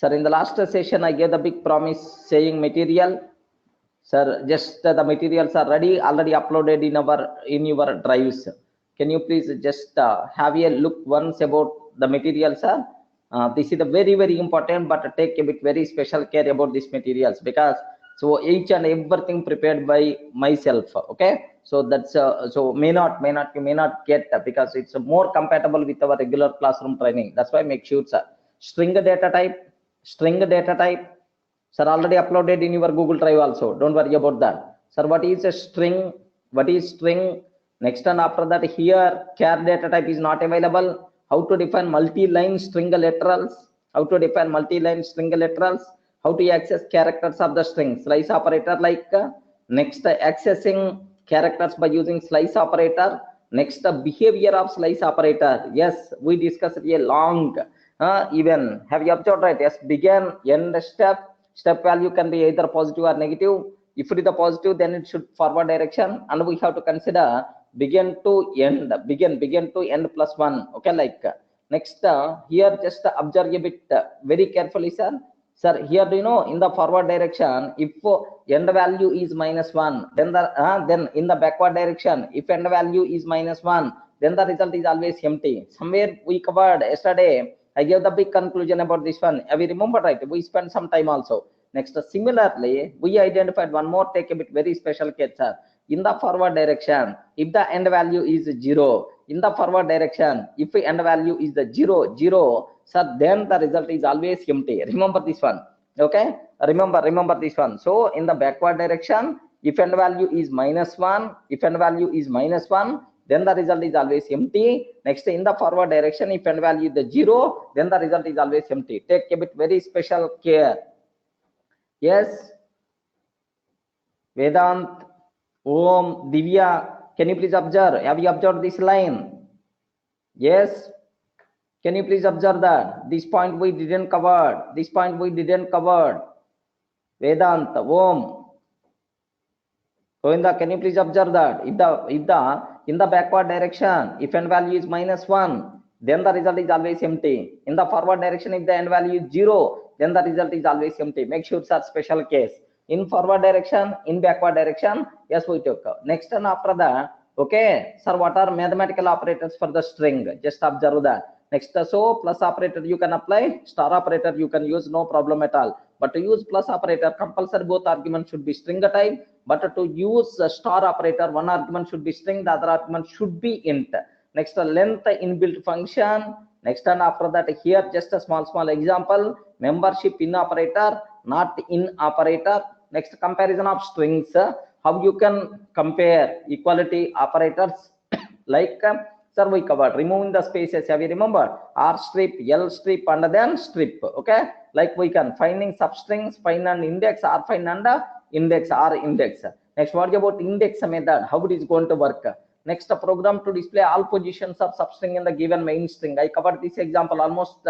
Sir, in the last session, I gave the big promise saying material. Sir, just the materials are ready, already uploaded in your drives. Can you please just have a look once about the materials, sir? This is a very important, but take a bit very special care about these materials, because so each and everything prepared by myself. Okay, so that's so you may not get, because it's more compatible with our regular classroom training. That's why make sure, sir. String data type, sir, already uploaded in your Google Drive also. Don't worry about that. Sir, what is a string? What is string? Next, and after that, here char data type is not available. How to define multi-line string literals? How to define multi-line string literals? How to access characters of the string? Slice operator, like next accessing characters by using slice operator. Next, the behavior of slice operator. Yes, we discussed a long even. Have you observed, right? Yes, begin, end, step value can be either positive or negative. If it is the positive, then it should forward direction, and we have to consider begin to end plus 1. Okay, like next here just observe a bit very carefully, sir. Sir, here do you know, in the forward direction, if end value is -1, then in the backward direction, if end value is -1, then the result is always empty. Somewhere we covered yesterday, I gave the big conclusion about this one. We remember, right? We spent some time also. Next, similarly, we identified one more, take a bit very special case, sir. In the forward direction, if the end value is 0, in the forward direction, if the end value is the 0, sir, then the result is always empty. Remember this one. Okay, remember this one. So in the backward direction, if end value is -1, then the result is always empty. Next, in the forward direction, if end value is the 0, then the result is always empty. Take a bit very special care. Yes, Vedant, Om, Divya, can you please observe? Have you observed this line? Yes, can you please observe that? This point we didn't cover. Vedant, Om, Govinda, can you please observe that? If in the backward direction, if end value is -1, then the result is always empty. In the forward direction, if the end value is 0, then the result is always empty. Make sure it's a special case. In forward direction, in backward direction, yes, we took. Next, and after that, okay, sir, what are mathematical operators for the string? Just observe that. Next, so plus operator you can apply, star operator you can use, no problem at all. But to use plus operator, compulsory both arguments should be string type. But to use star operator, one argument should be string, the other argument should be int. Next, length inbuilt function. Next, and after that, here just a small example, membership in operator, not in operator. Next, comparison of strings, how you can compare equality operators like sir, we covered removing the spaces. Have you remembered? R strip, L strip, and then strip. Okay, like we can finding substrings, find and index, R find and index, R index. Next, what about index method? How it is going to work? Next, a program to display all positions of substring in the given main string. I covered this example almost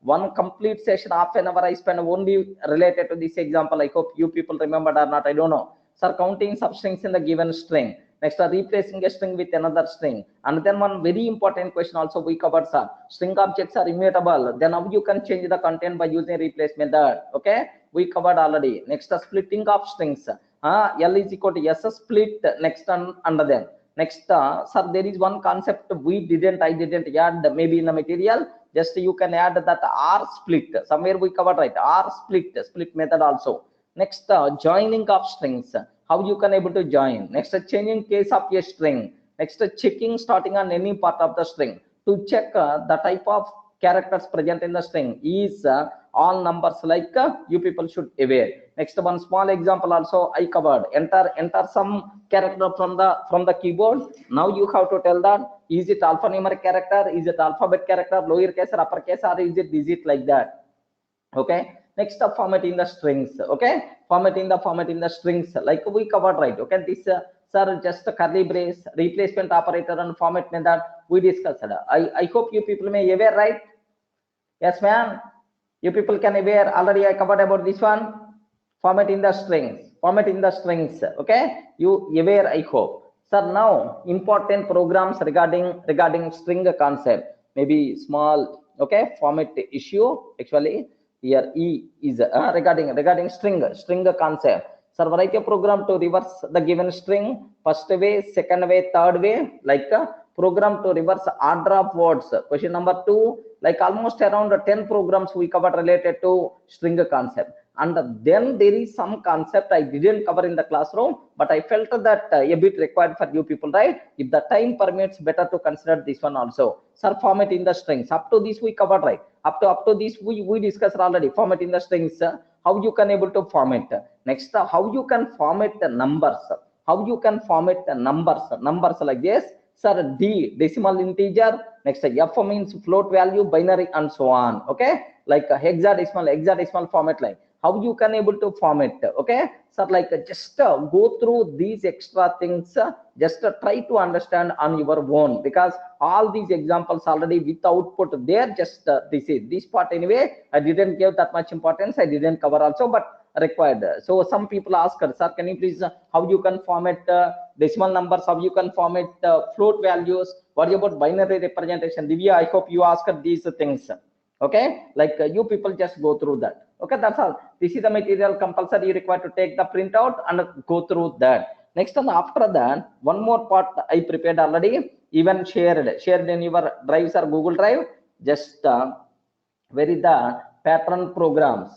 one complete session, half an hour I spent only related to this example. I hope you people remembered or not, I don't know. Sir, counting substrings in the given string. Next, replacing a string with another string. And then one very important question also we covered, sir. String objects are immutable. Then how you can change the content by using replace method. Okay, we covered already. Next, splitting of strings. L is equal to S split. Next, under them. Next, sir, there is one concept I didn't add maybe in the material. Just you can add that R split. Somewhere we covered, right? R split method also. Next, joining of strings. How you can able to join. Next, changing case of a string. Next, checking starting on any part of the string. To check the type of characters present in the string is all numbers, like you people should aware. Next, one small example also I covered. Enter some character from the keyboard. Now you have to tell that is it alphanumeric character, is it alphabet character, lowercase or uppercase, or is it digit, like that. Okay. Next, formatting the strings. Okay, formatting the strings, like we covered, right? Okay, this sir, just a curly brace, replacement operator, and format method we discussed. I hope you people may aware, right? Yes, ma'am. You people can aware already. I covered about this one. Formatting the strings. Okay, you aware, I hope. Sir, now important programs regarding string concept. Maybe small, okay, format issue actually. Here E is regarding string concept. Sir, write a program to reverse the given string. First way, second way, third way, like a program to reverse order of words. Question number 2, like almost around 10 programs we covered related to string concept. And then there is some concept I didn't cover in the classroom, but I felt that a bit required for you people, right? If the time permits, better to consider this one also. Sir, format in the strings. Up to this we covered, right? Up to this we discussed already. Format in the strings. How you can able to format. Next, how you can format the numbers. How you can format the numbers. Numbers like this. Sir, D, decimal integer. Next, F means float value, binary, and so on. Okay, like hexadecimal format line. How you can able to format? Okay, sir, like just go through these extra things. Just try to understand on your own, because all these examples already with output there. Just this part anyway. I didn't give that much importance. I didn't cover also, but required. So some people ask, sir, can you please how you can format decimal numbers, how you can format float values, what about binary representation? Divya, I hope you asked these things. Okay, like you people just go through that. Okay, that's all. This is the material compulsory. You required to take the printout and go through that. Next, and after that, one more part I prepared already, even shared in your drives or Google Drive. Just where is the pattern programs,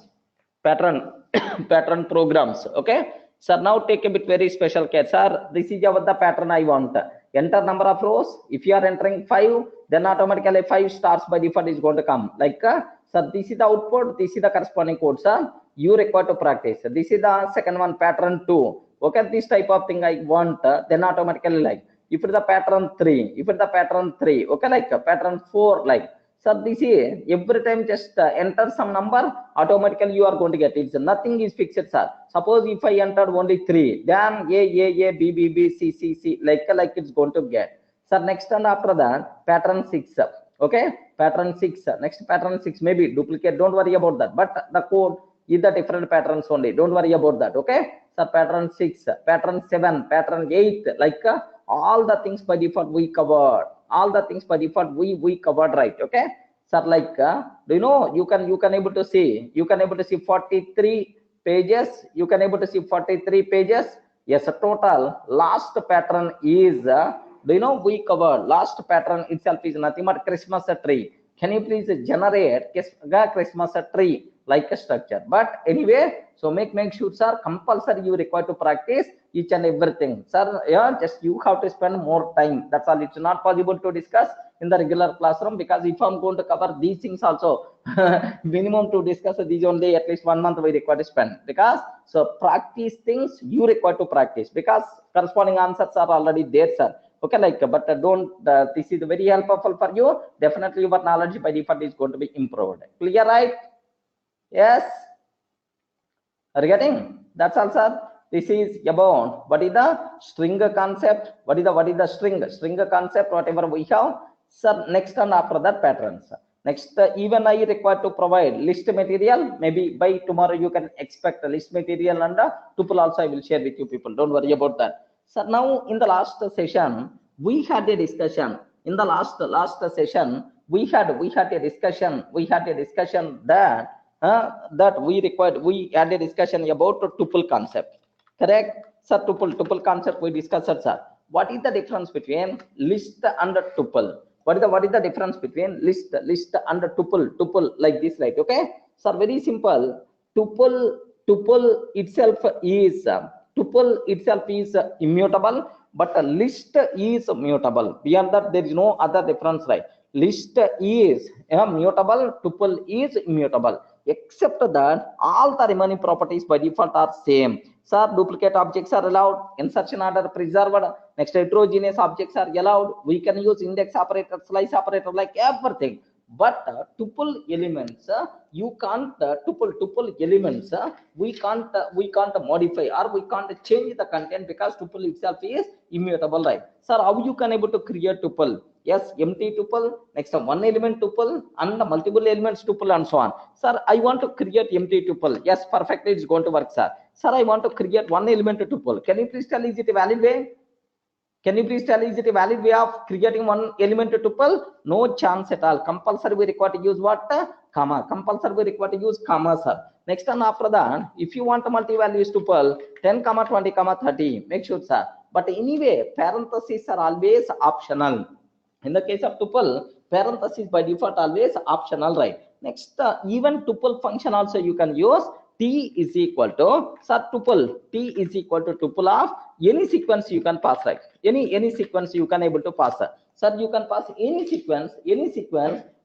pattern programs. Okay, sir, now take a bit very special care. Sir, this is the pattern I want. Enter number of rows. If you are entering 5, then automatically 5 stars by default is going to come. Like sir, this is the output, this is the corresponding code, sir. You require to practice. This is the second one, pattern 2. Okay, this type of thing I want, then automatically like if it's the pattern 3, if it's the pattern 3, okay, like pattern 4, like. So this is every time just enter some number, automatically you are going to get it. So nothing is fixed, sir. Suppose if I entered only 3, then A, B, B, B, C, C, C, like it's going to get. So next and after that, pattern 6. Okay, pattern 6. Next pattern 6, maybe duplicate. Don't worry about that. But the code is the different patterns only. Don't worry about that. Okay. So pattern 6, pattern 7, pattern 8, like all the things by default we covered. All the things by default we covered, right? Okay, sir, like do you know you can able to see 43 pages. You can able to see 43 pages. Yes, total last pattern is do you know we covered last pattern itself is nothing but Christmas tree. Can you please generate Christmas tree like a structure? But anyway, so make sure, sir, compulsory you require to practice each and everything, sir. Yeah, just you have to spend more time. That's all. It's not possible to discuss in the regular classroom, because if I'm going to cover these things also, minimum to discuss these only at least 1 month we require to spend. Because so practice things you require to practice, because corresponding answers are already there, sir. Okay, like but don't this is very helpful for you. Definitely your knowledge by default is going to be improved. Clear, right? Yes, are you getting? That's all, sir. This is about what is the string concept, what is the string concept, whatever we have, sir. Next and after that, patterns. Next, even I require to provide list material. Maybe by tomorrow you can expect a list material, and tuple also I will share with you people. Don't worry about that. So now in the last session we had a discussion. In the last session we had a discussion that we had a discussion about tuple concept. Correct, sir? Tuple concept we discussed, sir. What is the difference between list and tuple? What is the difference between list and tuple like this, right? Okay, sir, very simple. Tuple itself is immutable, but a list is mutable. Beyond that, there is no other difference, right? List is mutable, tuple is immutable, except that all the remaining properties by default are same. Sir, duplicate objects are allowed, insertion order preserved, next heterogeneous objects are allowed, we can use index operator, slice operator, like everything. But tuple elements you can't tuple elements we can't modify, or we can't change the content, because tuple itself is immutable, right? Sir, how you can able to create tuple? Yes, empty tuple, next one element tuple, and multiple elements tuple, and so on. Sir, I want to create empty tuple. Yes, perfectly, it's going to work, sir. Sir, I want to create one element tuple. Can you please tell, is it a valid way? Can you please tell, is it a valid way of creating one element tuple? No chance at all. Compulsory we require to use what? comma. Compulsory we require to use comma, sir. Next and after that, if you want a multi-values tuple, 10, 20, 30, make sure, sir. But anyway, parentheses are always optional. In the case of tuple, parentheses by default always optional, right? Next, even tuple function also you can use. T is equal to, sir, tuple. T is equal to tuple of any sequence you can pass, right? Any sequence you can able to pass. Sir, you can pass any sequence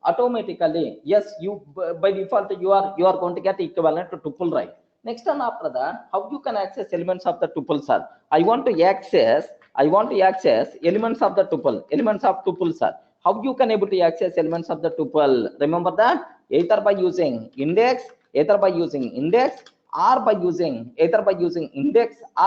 automatically. Yes, you by default you are going to get equivalent to tuple, right? Next and after that, how you can access elements of the tuple, sir? I want to access elements of the tuple, sir. How you can able to access elements of the tuple? Remember that either by using index, or by using index or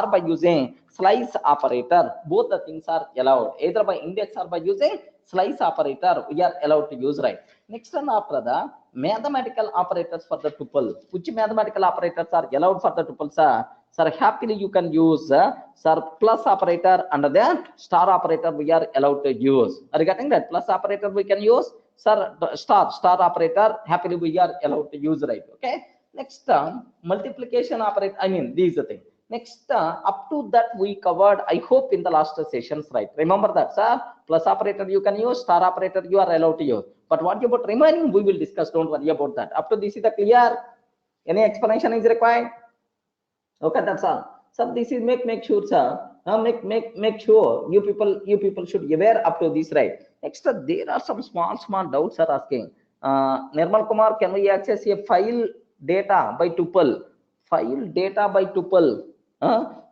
by using slice operator. Both the things are allowed. Either by index or by using slice operator, we are allowed to use, right? Next and after the mathematical operators for the tuple. Which mathematical operators are allowed for the tuple, sir? Sir, happily you can use sir, plus operator and the star operator we are allowed to use. Are you getting that? Plus operator we can use, sir, star operator happily we are allowed to use, right? Okay. Next, multiplication operator. I mean, these are the things. Next, up to that we covered, I hope, in the last sessions, right? Remember that, sir. Plus operator you can use, star operator you are allowed to use. But what about remaining? We will discuss. Don't worry about that. Up to this is the clear. Any explanation is required? Okay, that's all. So this is make sure, sir. Make sure you people should be aware up to this, right? Next, there are some small doubts are asking. Nirmal Kumar, can we access a file data by tuple? File data by tuple.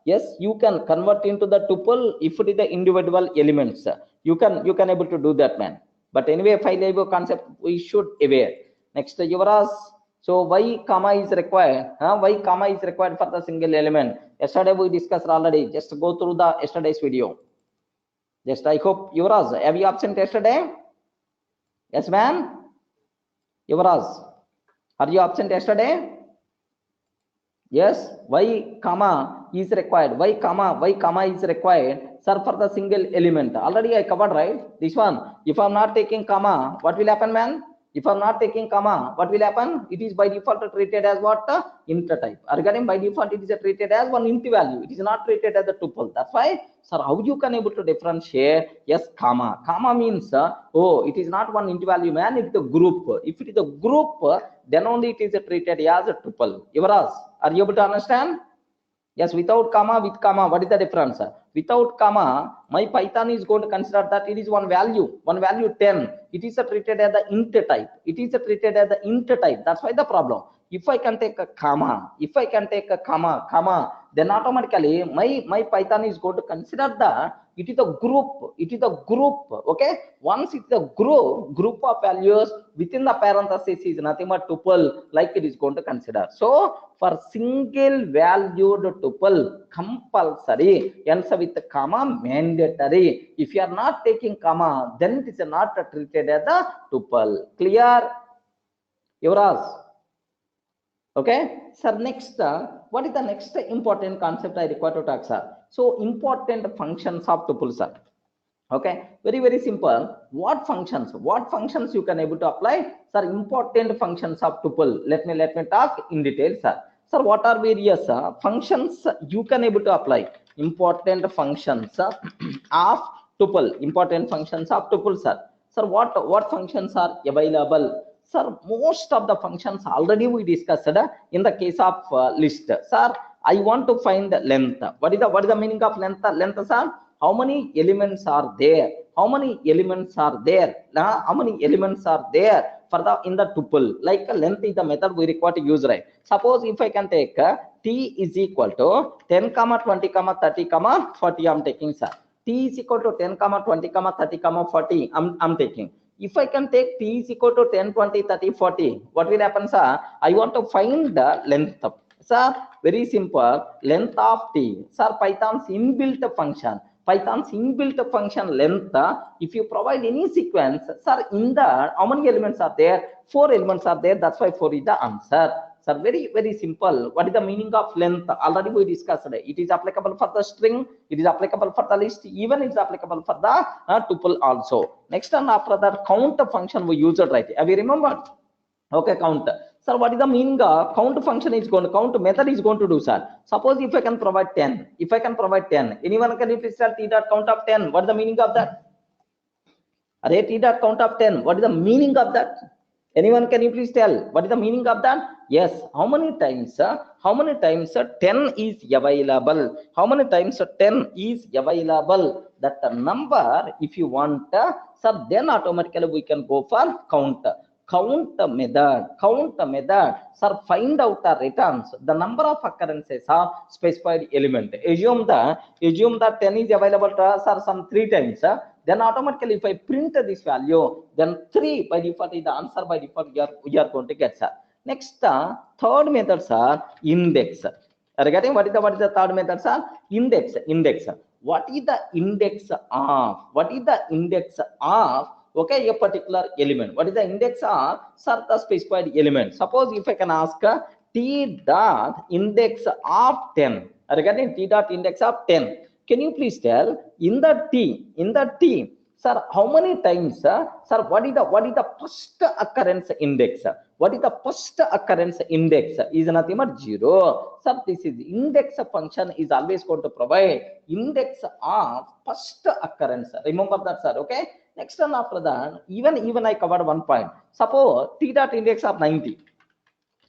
Yes, you can convert into the tuple if it is the individual elements. You can able to do that, man. But anyway, file label concept we should aware. Next, Yuvraj. So why comma is required? Why comma is required for the single element? Yesterday we discussed already. Just go through the yesterday's video. Just I hope Yuvraj, have you absent yesterday? Yes, man. Yuvraj, are you absent yesterday? Yes. Why comma is required? Why comma is required? Sir, for the single element. Already I covered, right? This one. If I'm not taking comma, what will happen, man? If I'm not taking comma, what will happen? It is by default treated as what? Int type. Regarding by default, it is treated as one int value. It is not treated as a tuple. That's why, sir, how you can able to differentiate? Yes, comma. Comma means, oh, it is not one int value, man. It is a group. If it is a group, then only it is treated as a tuple. Yuvraj, are you able to understand? Yes, without comma, with comma, what is the difference? Without comma, my Python is going to consider that it is one value 10. It is treated as the int type. That's why the problem. If I can take a comma, then automatically my Python is going to consider that it is a group. Okay. Once it's a group of values within the parenthesis is nothing but tuple, like it is going to consider. So for single valued tuple, compulsory, ends with comma, mandatory. If you are not taking comma, then it is not treated as a tuple. Clear? Yuvraj? Okay, sir. Next, what is the next important concept I require to talk, sir? So important functions of tuple, sir. Okay, very simple. What functions you can able to apply, sir? Important functions of tuple. Let me talk in detail, sir. Sir, what are various functions you can able to apply? Important functions of tuple. Important functions of tuple, sir. Sir, what functions are available? Sir, most of the functions already we discussed in the case of list. Sir, I want to find length. What is the meaning of length? Length, sir. How many elements are there? How many elements are there for the in the tuple? Like length is the method we require to use, right? Suppose if I can take t is equal to 10, 20, 30, 40. I'm taking, sir. T is equal to 10, 20, 30, 40. I'm taking. If I can take t is equal to 10, 20, 30, 40, what will happen, sir? I want to find the length. Sir, very simple. Length of t. Sir, Python's inbuilt function length. If you provide any sequence, sir, in that how many elements are there? 4 elements are there. That's why 4 is the answer. Sir, very simple. What is the meaning of length? Already we discussed it. It is applicable for the string. It is applicable for the list. Even it is applicable for the tuple also. Next and after that, count function we used, right? Have you remembered? Okay, count. Sir, what is the meaning of count function is going to count method is going to do, sir? Suppose if I can provide 10, if I can provide 10, anyone can you please tell t dot count of 10? What is the meaning of that? Array t dot count of 10. What is the meaning of that? Anyone can you please tell what is the meaning of that? Yes, how many times 10 is available? How many times 10 is available? That the number, if you want, sir, then automatically we can go for count. Count method, sir, find out the returns the number of occurrences of specified element. Assume that 10 is available to us, sir, some 3 times. Then automatically if I print this value, then 3 by default is the answer. By default we are going to get, sir. Next, third method, sir, index. Are you getting what is the third method, sir? Index. What is the index of okay, a particular element? What is the index of, sir, the specified element? Suppose if I can ask t dot index of 10. Are you getting t dot index of 10? Can you please tell in the t, sir, how many times, sir, what is the first occurrence index? What is the first occurrence index? Is nothing but 0. Sir, this is index function is always going to provide index of first occurrence. Remember that, sir. Okay. Next one after that, even I covered one point. Suppose t dot index of 90.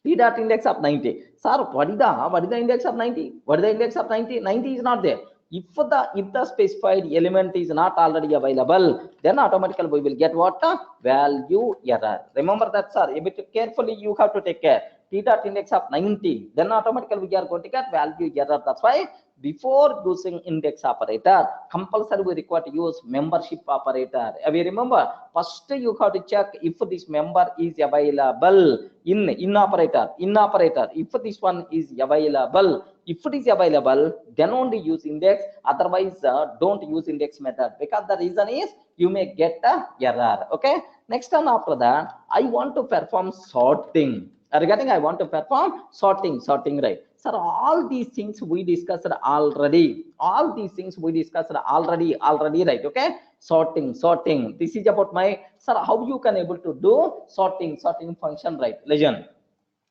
T dot index of 90. Sir, what is the index of 90? What is the index of 90? 90 is not there. If the specified element is not already available, then automatically we will get what? Value error. Remember that, sir. A bit carefully you have to take care. T dot index of 90, then automatically we are going to get value error. That's why before using index operator, compulsory we require to use membership operator. We remember, first you have to check if this member is available in operator. If this one is available, if it is available, then only use index. Otherwise, don't use index method, because the reason is you may get a error. Okay. Next one after that, I want to perform sorting. Regarding I want to perform sorting, right? Sir, all these things we discussed already. Right? Okay. Sorting. This is about my, sir, how you can able to do sorting function, right? Legend.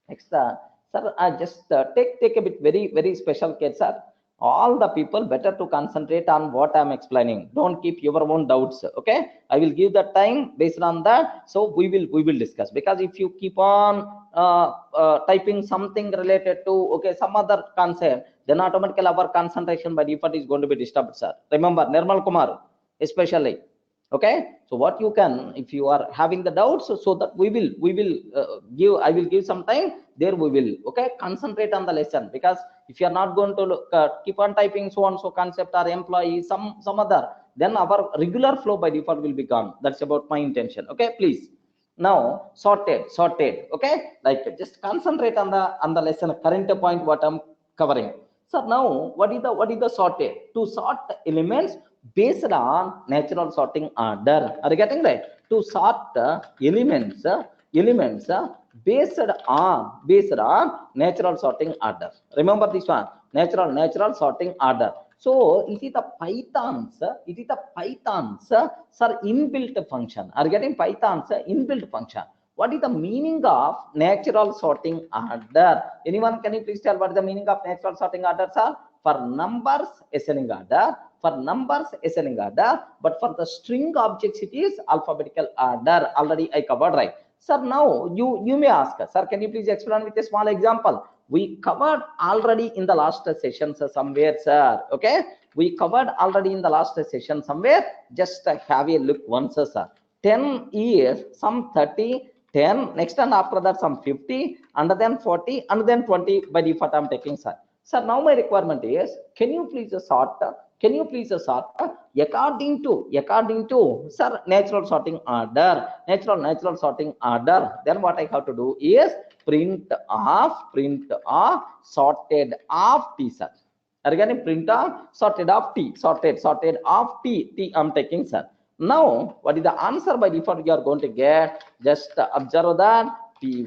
Next, sir, I just take a bit very special care, sir. All the people better to concentrate on what I'm explaining. Don't keep your own doubts. Okay, I will give the time based on that. So we will discuss, because if you keep on typing something related to some other concept, then automatically our concentration by default is going to be disturbed, sir. Remember, Nirmal Kumar especially. Okay, so what you can, if you are having the doubts, so that I will give some time there. We will concentrate on the lesson, because if you are not going to look, keep on typing so and so concept or employee some other, then our regular flow by default will be gone. That's about my intention. Okay, please. Now sorted. Okay, like just concentrate on the lesson current point what I'm covering. So now what is the sorted? To sort elements based on natural sorting order. Are you getting right? To sort elements based on natural sorting order. Remember this one, natural sorting order. So it is the Python's sir, inbuilt function. Are you getting Python's inbuilt function? What is the meaning of natural sorting order? Anyone can you please tell what is the meaning of natural sorting order, sir? For numbers ascending order, but for the string objects it is alphabetical order. Already I covered, right? Sir, now you may ask, sir, can you please explain with a small example? We covered already in the last session somewhere, sir. Okay, we covered already in the last session somewhere. Just have a look once, sir. 10 is some 30, 10, next and after that some 50, and then 40, and then 20 by default I'm taking, sir. Sir, now my requirement is, can you please sort according to sir natural sorting order, natural sorting order. Then what I have to do is print off sorted off t, sir. Again, print off sorted off t, sorted off t I'm taking, sir. Now what is the answer by default you are going to get? Just observe that py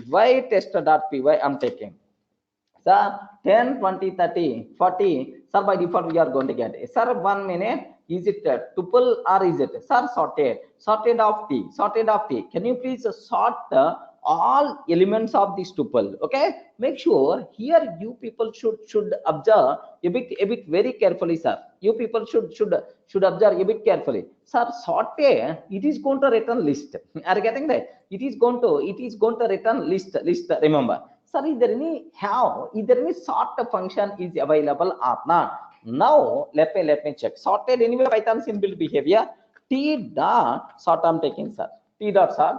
test.py I'm taking. Sir, 10, 20, 30, 40, sir, by default we are going to get. Sir, 1 minute, is it tuple or is it, sir, sorted off t? Can you please sort all elements of this tuple. Okay, make sure here you people should observe a bit very carefully, sir. You people should observe a bit carefully, sir. Sorted, it is going to return list. Are you getting that? It is going to return list. Remember, sir, is there any sort function is available or not? Now let me check. Sorted anyway Python's inbuilt behavior. T dot sort I'm taking, sir. T dot sort.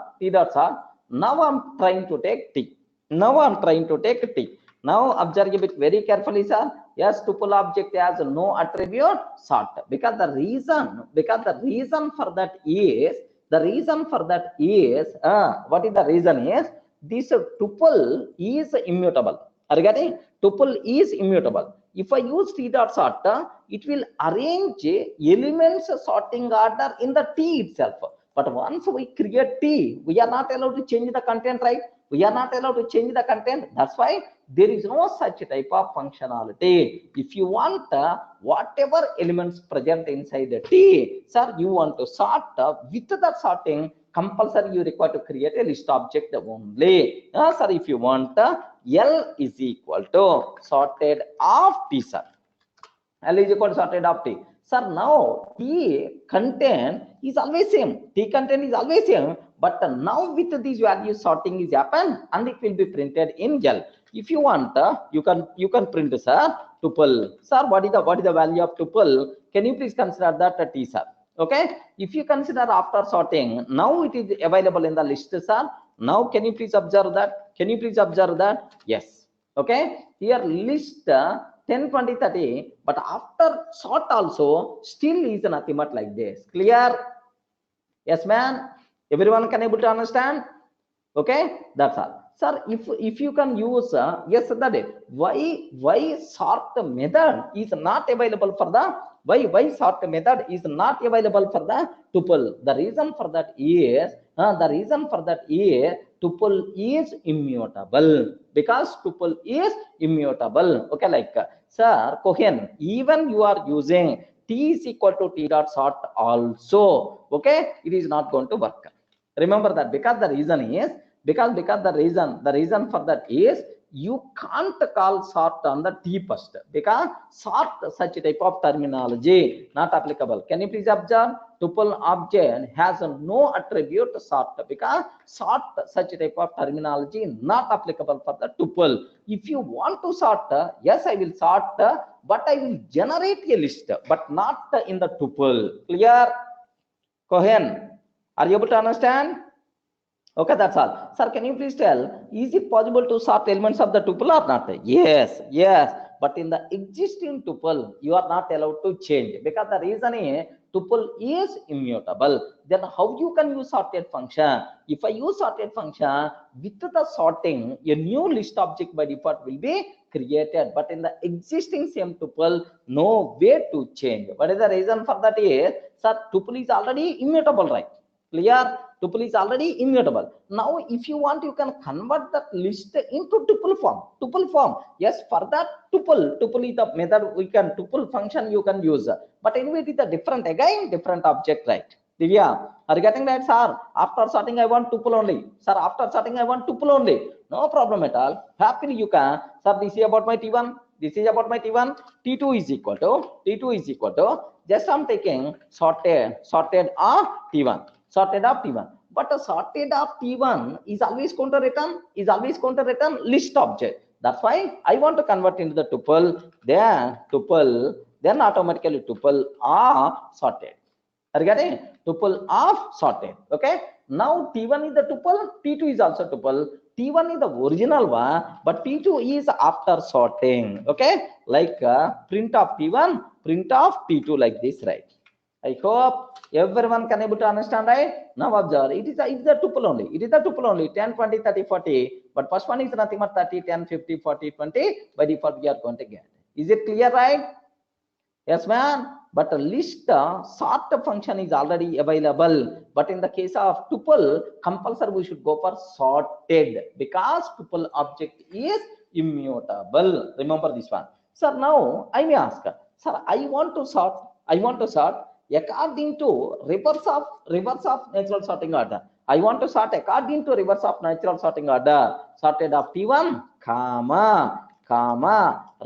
Now I'm trying to take T. Now observe a bit very carefully, sir. Yes, tuple object has no attribute sort, because the reason for that is what is the reason is this tuple is immutable. Are you getting? Tuple is immutable. If I use T dot sort, it will arrange elements sorting order in the T itself. But once we create T, we are not allowed to change the content, right? We are not allowed to change the content. That's why there is no such type of functionality. If you want whatever elements present inside the T, sir, you want to sort with that sorting, compulsory you require to create a list object only. Sir, if you want L is equal to sorted of T, sir. L is equal to sorted of T. Sir, now T content is always same. T content is always same. But now with these values sorting is happen and it will be printed in L. If you want, you can print, sir, tuple. Sir, what is the value of tuple? Can you please consider that T, sir? Okay. If you consider after sorting, now it is available in the list, sir. Now can you please observe that? Yes. Okay. Here list 10, 20, 30, but after sort also still is nothing but like this. Clear? Yes, man. Everyone can able to understand? Okay, that's all. Sir, if you can use yes, that is why sort method is not available for the why sort method is not available for the tuple. The reason for that is tuple is immutable, because tuple is immutable. Okay, like sir Cohen, even you are using T is equal to T dot sort also, okay, it is not going to work. Remember that, because the reason is the reason for that is you can't call sort on the T first, because sort such type of terminology not applicable. Can you please observe? Tuple object has no attribute sort, because sort such type of terminology not applicable for the tuple. If you want to sort, yes, I will sort, but I will generate a list, but not in the tuple. Clear? Cohen, are you able to understand? Okay, that's all. Sir, can you please tell, is it possible to sort elements of the tuple or not? Yes. But in the existing tuple, you are not allowed to change, because the reason is tuple is immutable. Then how you can use sorted function? If I use sorted function, with the sorting, a new list object by default will be created. But in the existing same tuple, no way to change. What is the reason for that is, sir, tuple is already immutable, right? Clear? Tuple is already immutable. Now, if you want, you can convert that list into tuple form. Yes, for that tuple is the method we can, tuple function you can use. But anyway, it is a different object, right? Divya, are you getting that, sir? After sorting, I want tuple only. Sir, after sorting, I want tuple only. No problem at all. Happily you can. Sir, this is about my T1. T2 is equal to, just I'm taking sorted of T1. But a sorted of T1 is always going to return list object. That's why I want to convert into the tuple, then automatically tuple of sorted. Are you getting? Tuple of sorted. Okay. Now T1 is the tuple, T2 is also tuple. T1 is the original one, but T2 is after sorting. Okay. Like print of T1, print of T2, like this, right? I hope everyone can able to understand, right? Now observe, it is the tuple only. 10, 20, 30, 40. But first one is nothing but 30, 10, 50, 40, 20. By default, we are going to get. Is it clear, right? Yes, man. But a list sort function is already available. But in the case of tuple, compulsory we should go for sorted, because tuple object is immutable. Remember this one. Sir, now I may ask, sir, I want to sort according to reverse of natural sorting order. I want to sort according to reverse of natural sorting order. Sorted of T1, comma,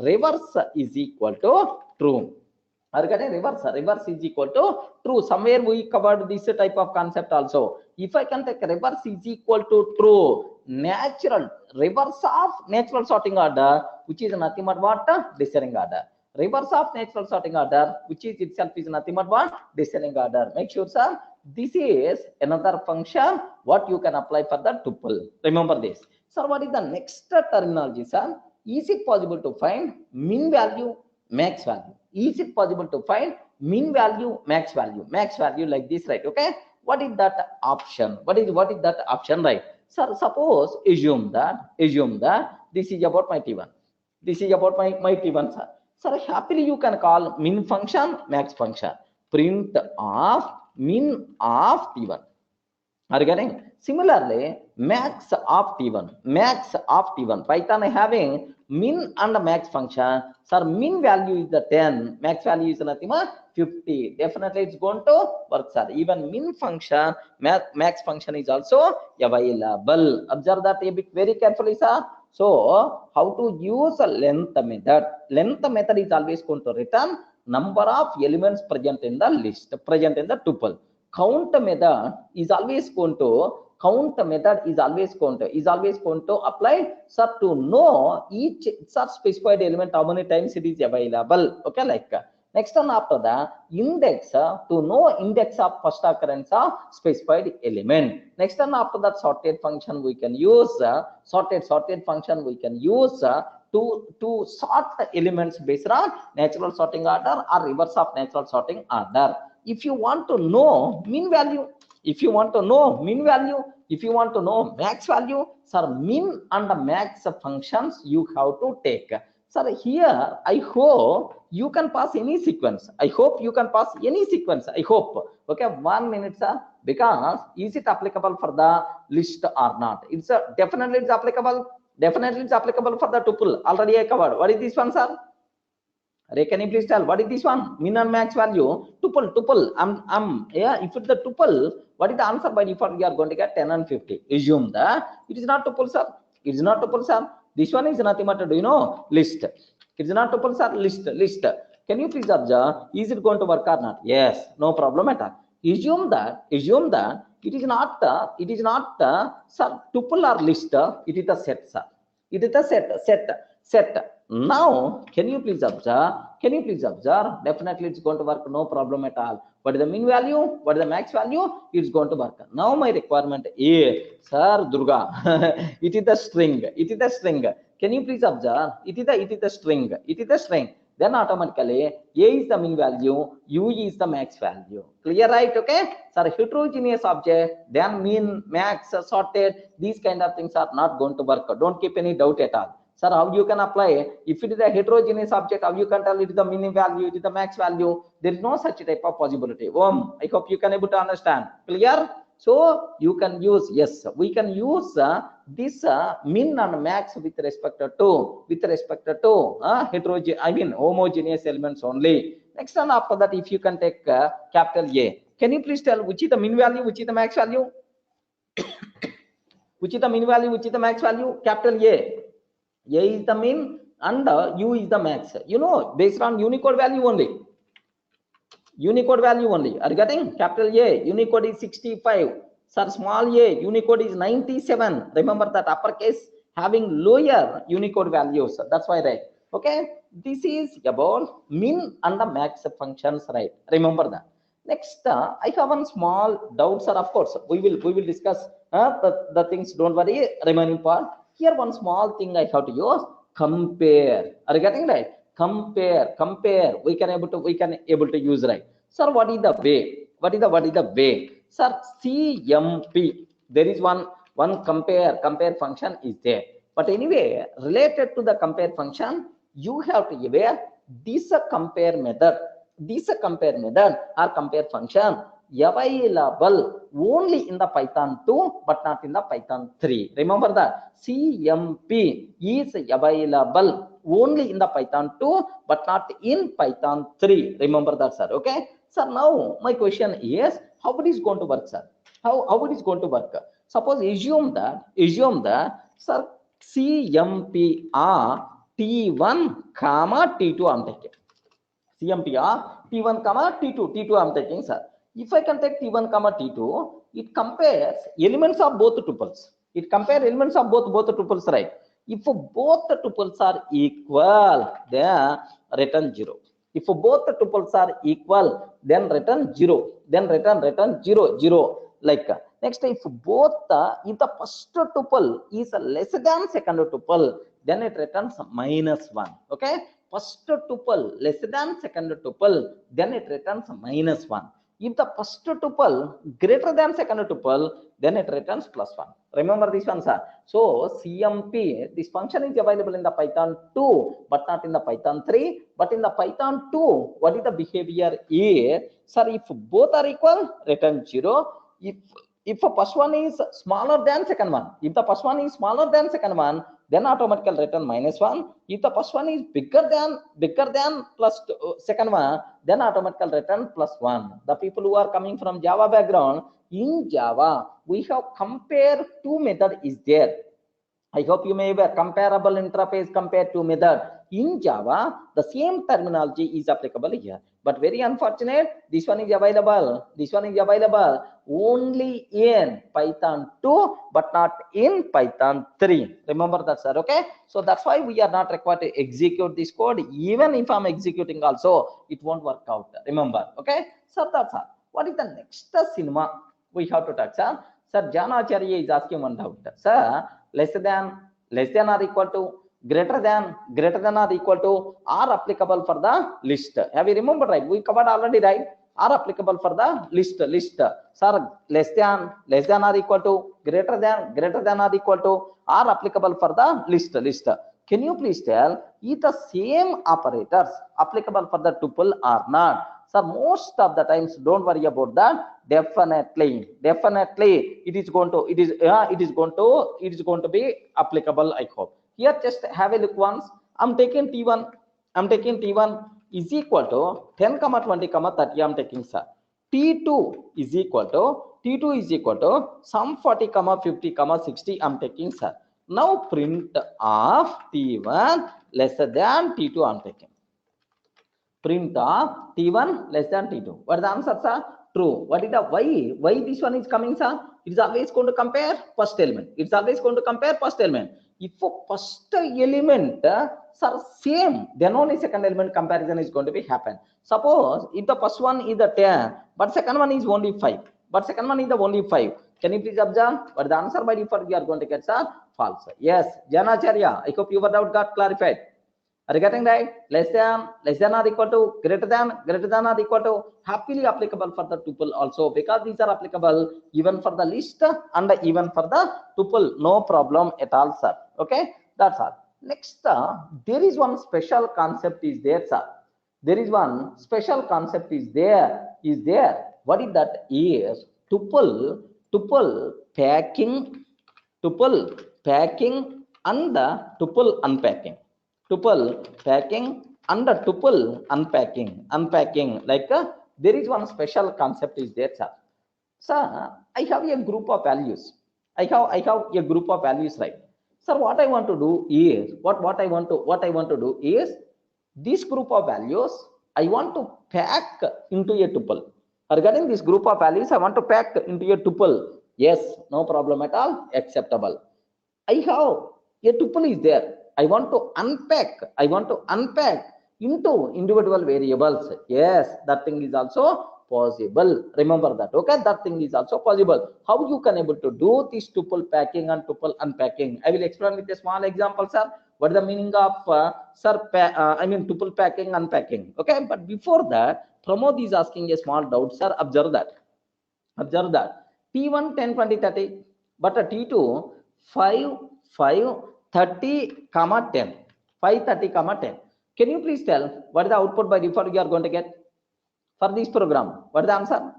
reverse is equal to true. Are getting reverse is equal to true. Somewhere we covered this type of concept also. If I can take reverse is equal to true, natural reverse of natural sorting order, which is nothing but what? Descending order. Reverse of natural sorting order, which is itself is nothing but what? Descending order. Make sure, sir, this is another function what you can apply for the tuple. Remember this. Sir, what is the next terminology, sir? Is it possible to find min value, max value? Is it possible to find min value, max value? Max value like this, right? Okay. What is that option? What is that option, right? Sir, suppose assume that this is about my T1. This is about my T1, sir. Sir, happily you can call min function, max function. Print of min of T1. Are you getting? Similarly, max of T1. Python having min and max function. Sir, min value is the 10, max value is nothing but 50. Definitely it's going to work, sir. Even min function, max function is also available. Observe that a bit very carefully, sir. So, how to use a length method? Length method is always going to return number of elements present in the list, present in the tuple. Count method is always going to apply, sir, to know each such specified element how many times it is available. Okay, like next one after the index, to know index of first occurrence of specified element. Next one after that sorted function we can use sorted function we can use to sort the elements based on natural sorting order or reverse of natural sorting order. If you want to know min value, if you want to know max value, sir, min and max functions you have to take. Sir, here I hope you can pass any sequence. I hope. Okay, 1 minute, sir. Because is it applicable for the list or not? It's definitely it's applicable. Definitely it's applicable for the tuple. Already I covered. What is this one, sir? Ray, can you please tell what is this one? Min and max value. Tuple. Yeah, if it's the tuple, what is the answer by default? We are going to get 10 and 50. Assume that it is not tuple, sir. It is not tuple, sir. This one is nothing but, do you know, list. It is not tuple, sir. List. Can you please observe? Is it going to work or not? Yes, no problem at all. Assume that it is not, sir, tuple or list. It is the set, sir. It is the set. Now, can you please observe? Definitely it's going to work, no problem at all. What is the mean value? What is the max value? It's going to work. Now my requirement is, sir, Durga, it is the string. Can you please observe? It is the string. Then automatically A is the mean value, U is the max value. Clear, right? Okay. Sir, heterogeneous object, then mean, max, sorted, these kind of things are not going to work. Don't keep any doubt at all. Sir, how you can apply? If it is a heterogeneous object, how you can tell it is the mean value, it is the max value? There is no such type of possibility. I hope you can able to understand. Clear? So you can use, yes, we can use this min and max with respect to homogeneous elements only. Next one after that, if you can take capital A, can you please tell which is the mean value, which is the max value? Which is the mean value, which is the max value? Capital A. A is the mean and U is the max. You know, based on Unicode value only. Are you getting? Capital A, Unicode is 65. Sir, small a, Unicode is 97. Remember that uppercase having lower Unicode values. That's why, right? Okay. This is about min and the max functions, right? Remember that. Next, I have one small doubt, sir. Of course, we will discuss the things. Don't worry, remaining part. Here, one small thing I have to use: compare. Are you getting right? Compare. We can able to use, right? Sir, what is the way? What is the way? Sir, CMP. There is one compare function is there. But anyway, related to the compare function, you have to be aware this compare method or compare function available only in the Python 2 but not in the Python 3. Remember that CMP is available only in the Python 2 but not in Python 3. Remember that, sir. Okay, sir. Now my question is, how it is going to work, sir? How it is going to work? Suppose assume that sir, CMPR T1 comma T2 I'm taking. CMPR T1 comma T2 I'm taking, sir. If I can take T1 comma T2, it compares elements of both tuples. It compares elements of both tuples, right? If both the tuples are equal, then return 0. If both the tuples are equal, then return 0. Then return 0, 0. Like next, if the first tuple is less than second tuple, then it returns -1. Okay, first tuple less than second tuple, then it returns -1. If the first tuple greater than second tuple, then it returns +1. Remember this one, sir. So CMP, this function is available in the Python 2, but not in the Python 3. But in the Python 2, what is the behavior is, sir, if both are equal, return 0. If a first one is smaller than second one, if the first one is smaller than second one, then automatically return -1. If the first one is bigger than second one, then automatically return +1. The people who are coming from Java background, in Java we have compare two method is there. I hope you may be a comparable interface compared to method. In Java, the same terminology is applicable here. But very unfortunate, this one is available. This one is available only in Python 2, but not in Python 3. Remember that, sir. Okay. So that's why we are not required to execute this code. Even if I'm executing also, it won't work out. Remember. Okay. So that's all. What is the next cinema we have to touch? Sir, Janacharya is asking one doubt. Sir, less than or equal to, greater than or equal to are applicable for the list. Have you remembered, right? We covered already, right? Are applicable for the list. Sir, less than or equal to, greater than or equal to are applicable for the list. Can you please tell if the same operators applicable for the tuple or not? So most of the times, don't worry about that. Definitely, it is going to be applicable. I hope. Here, just have a look once. I'm taking T1 is equal to 10, 20, 30. I'm taking, sir. T2 is equal to some 40, 50, 60. I'm taking, sir. Now print of T1 less than T2. I'm taking. Print of T1 less than T2. What is the answer, sir? True. What is the why? Why this one is coming, sir? It is always going to compare first element. It's always going to compare first element. If first element sir same, then only second element comparison is going to be happen. Suppose if the first one is the 10, but second one is only 5. But second one is the only 5. Can you please observe? What the answer by default we are going to get, sir? False. Yes, Janacharya. I hope your doubt got clarified. Are you getting right? Less than or equal to, greater than or equal to, happily applicable for the tuple also, because these are applicable even for the list and even for the tuple. No problem at all, sir. Okay, that's all. Next, there is one special concept is there, sir. There is one special concept is there. What is that? Is tuple packing and the tuple unpacking. Tuple packing and the tuple unpacking. Like there is one special concept is there, sir. Sir, I have a group of values. I have a group of values, right? Sir, what I want to do is what I want to do is this group of values I want to pack into a tuple. Regarding this group of values, I want to pack into a tuple. Yes, no problem at all. Acceptable. I have a tuple is there. I want to unpack into individual variables. Yes, that thing is also possible. Remember that. Okay, that thing is also possible. How you can able to do this tuple packing and tuple unpacking? I will explain with a small example, sir. What is the meaning of tuple packing, unpacking? Okay, but before that, Pramod is asking a small doubt, sir. Observe that. T1 10, 20, 30, but a T2 5, 30, 10. 5, 30, 10. Can you please tell what is the output by default you are going to get for this program? What is the answer?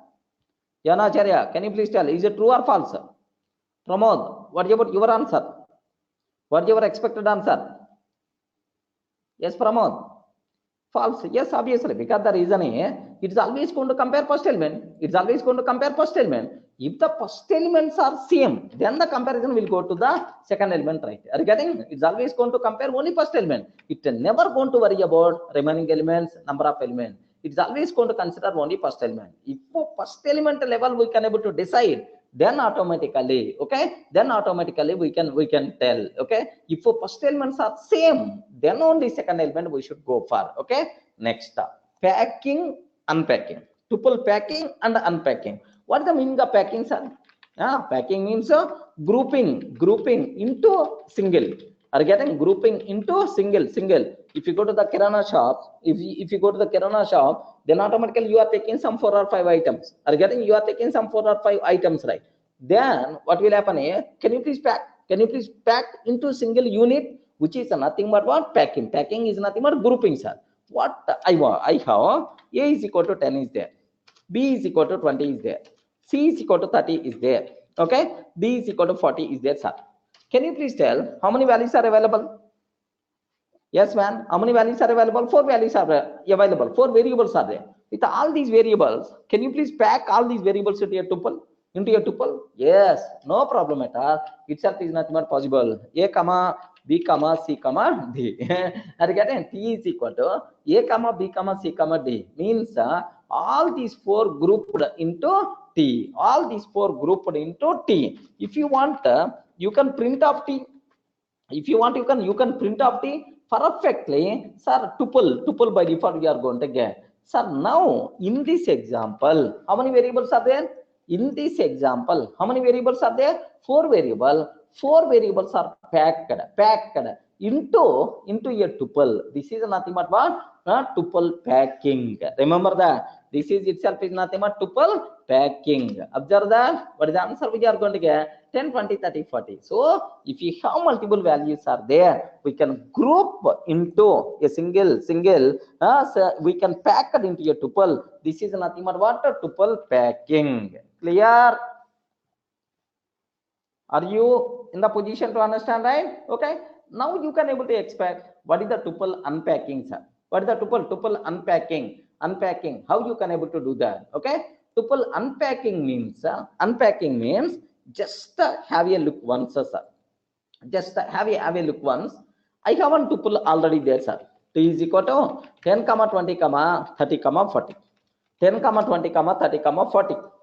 Janacharya, can you please tell? Is it true or false? Pramod, what is your answer? What is your expected answer? Yes, Pramod. False. Yes, obviously, because the reason is it is always going to compare first element. If the first elements are same, then the comparison will go to the second element, right? Are you getting? It's always going to compare only first element. It never going to worry about remaining elements, number of elements. It's always going to consider only first element. If for first element level we can able to decide, then automatically, okay, then automatically we can tell, okay. If for first elements are same, then only second element we should go for, okay. Next, packing, unpacking, tuple packing and unpacking. What is the meaning of packing, sir? Packing means grouping into single. Are getting grouping into single. If you go to the kirana shop, if you go to the kirana shop, then automatically you are taking some 4 or 5 items. Are getting? You are taking some 4 or 5 items, right? Then what will happen here? Can you please pack? Can you please pack into single unit, which is nothing but what? Packing. Packing is nothing but grouping, sir. What I have A is equal to 10 is there, B is equal to 20 is there, C is equal to 30 is there, okay, D is equal to 40 is there, sir. Can you please tell how many values are available? Yes, man. How many values are available? 4 values are available. 4 variables are there. With all these variables, can you please pack all these variables into a tuple? Yes, no problem at all. Itself is not more possible. A comma B comma C comma D. Are you getting? T is equal to A comma B comma C comma D. Means all these 4 grouped into T. All these 4 grouped into T. If you want, you can print off T. If you want, you can print off the perfectly, sir. Tuple by default we are going to get, sir. Now in this example, how many variables are there? In this example, how many variables are there? 4 variables. 4 variables are packed into a tuple. This is nothing but what? Tuple packing. Remember that this is itself is nothing but tuple packing. Observe that. What is the answer we are going to get? 10, 20, 30, 40. So if you have multiple values are there, we can group into a single. So we can pack it into a tuple. This is nothing but what? Tuple packing. Clear? Are you in the position to understand, right? Okay. Now you can able to expect what is the tuple unpacking, sir. What is the tuple unpacking? How you can able to do that? Okay. Tuple unpacking means just have a look once, sir. Just have a look once. I have one tuple already there, sir. T is equal to 10, 20, 30, 40. 10, 20, 30,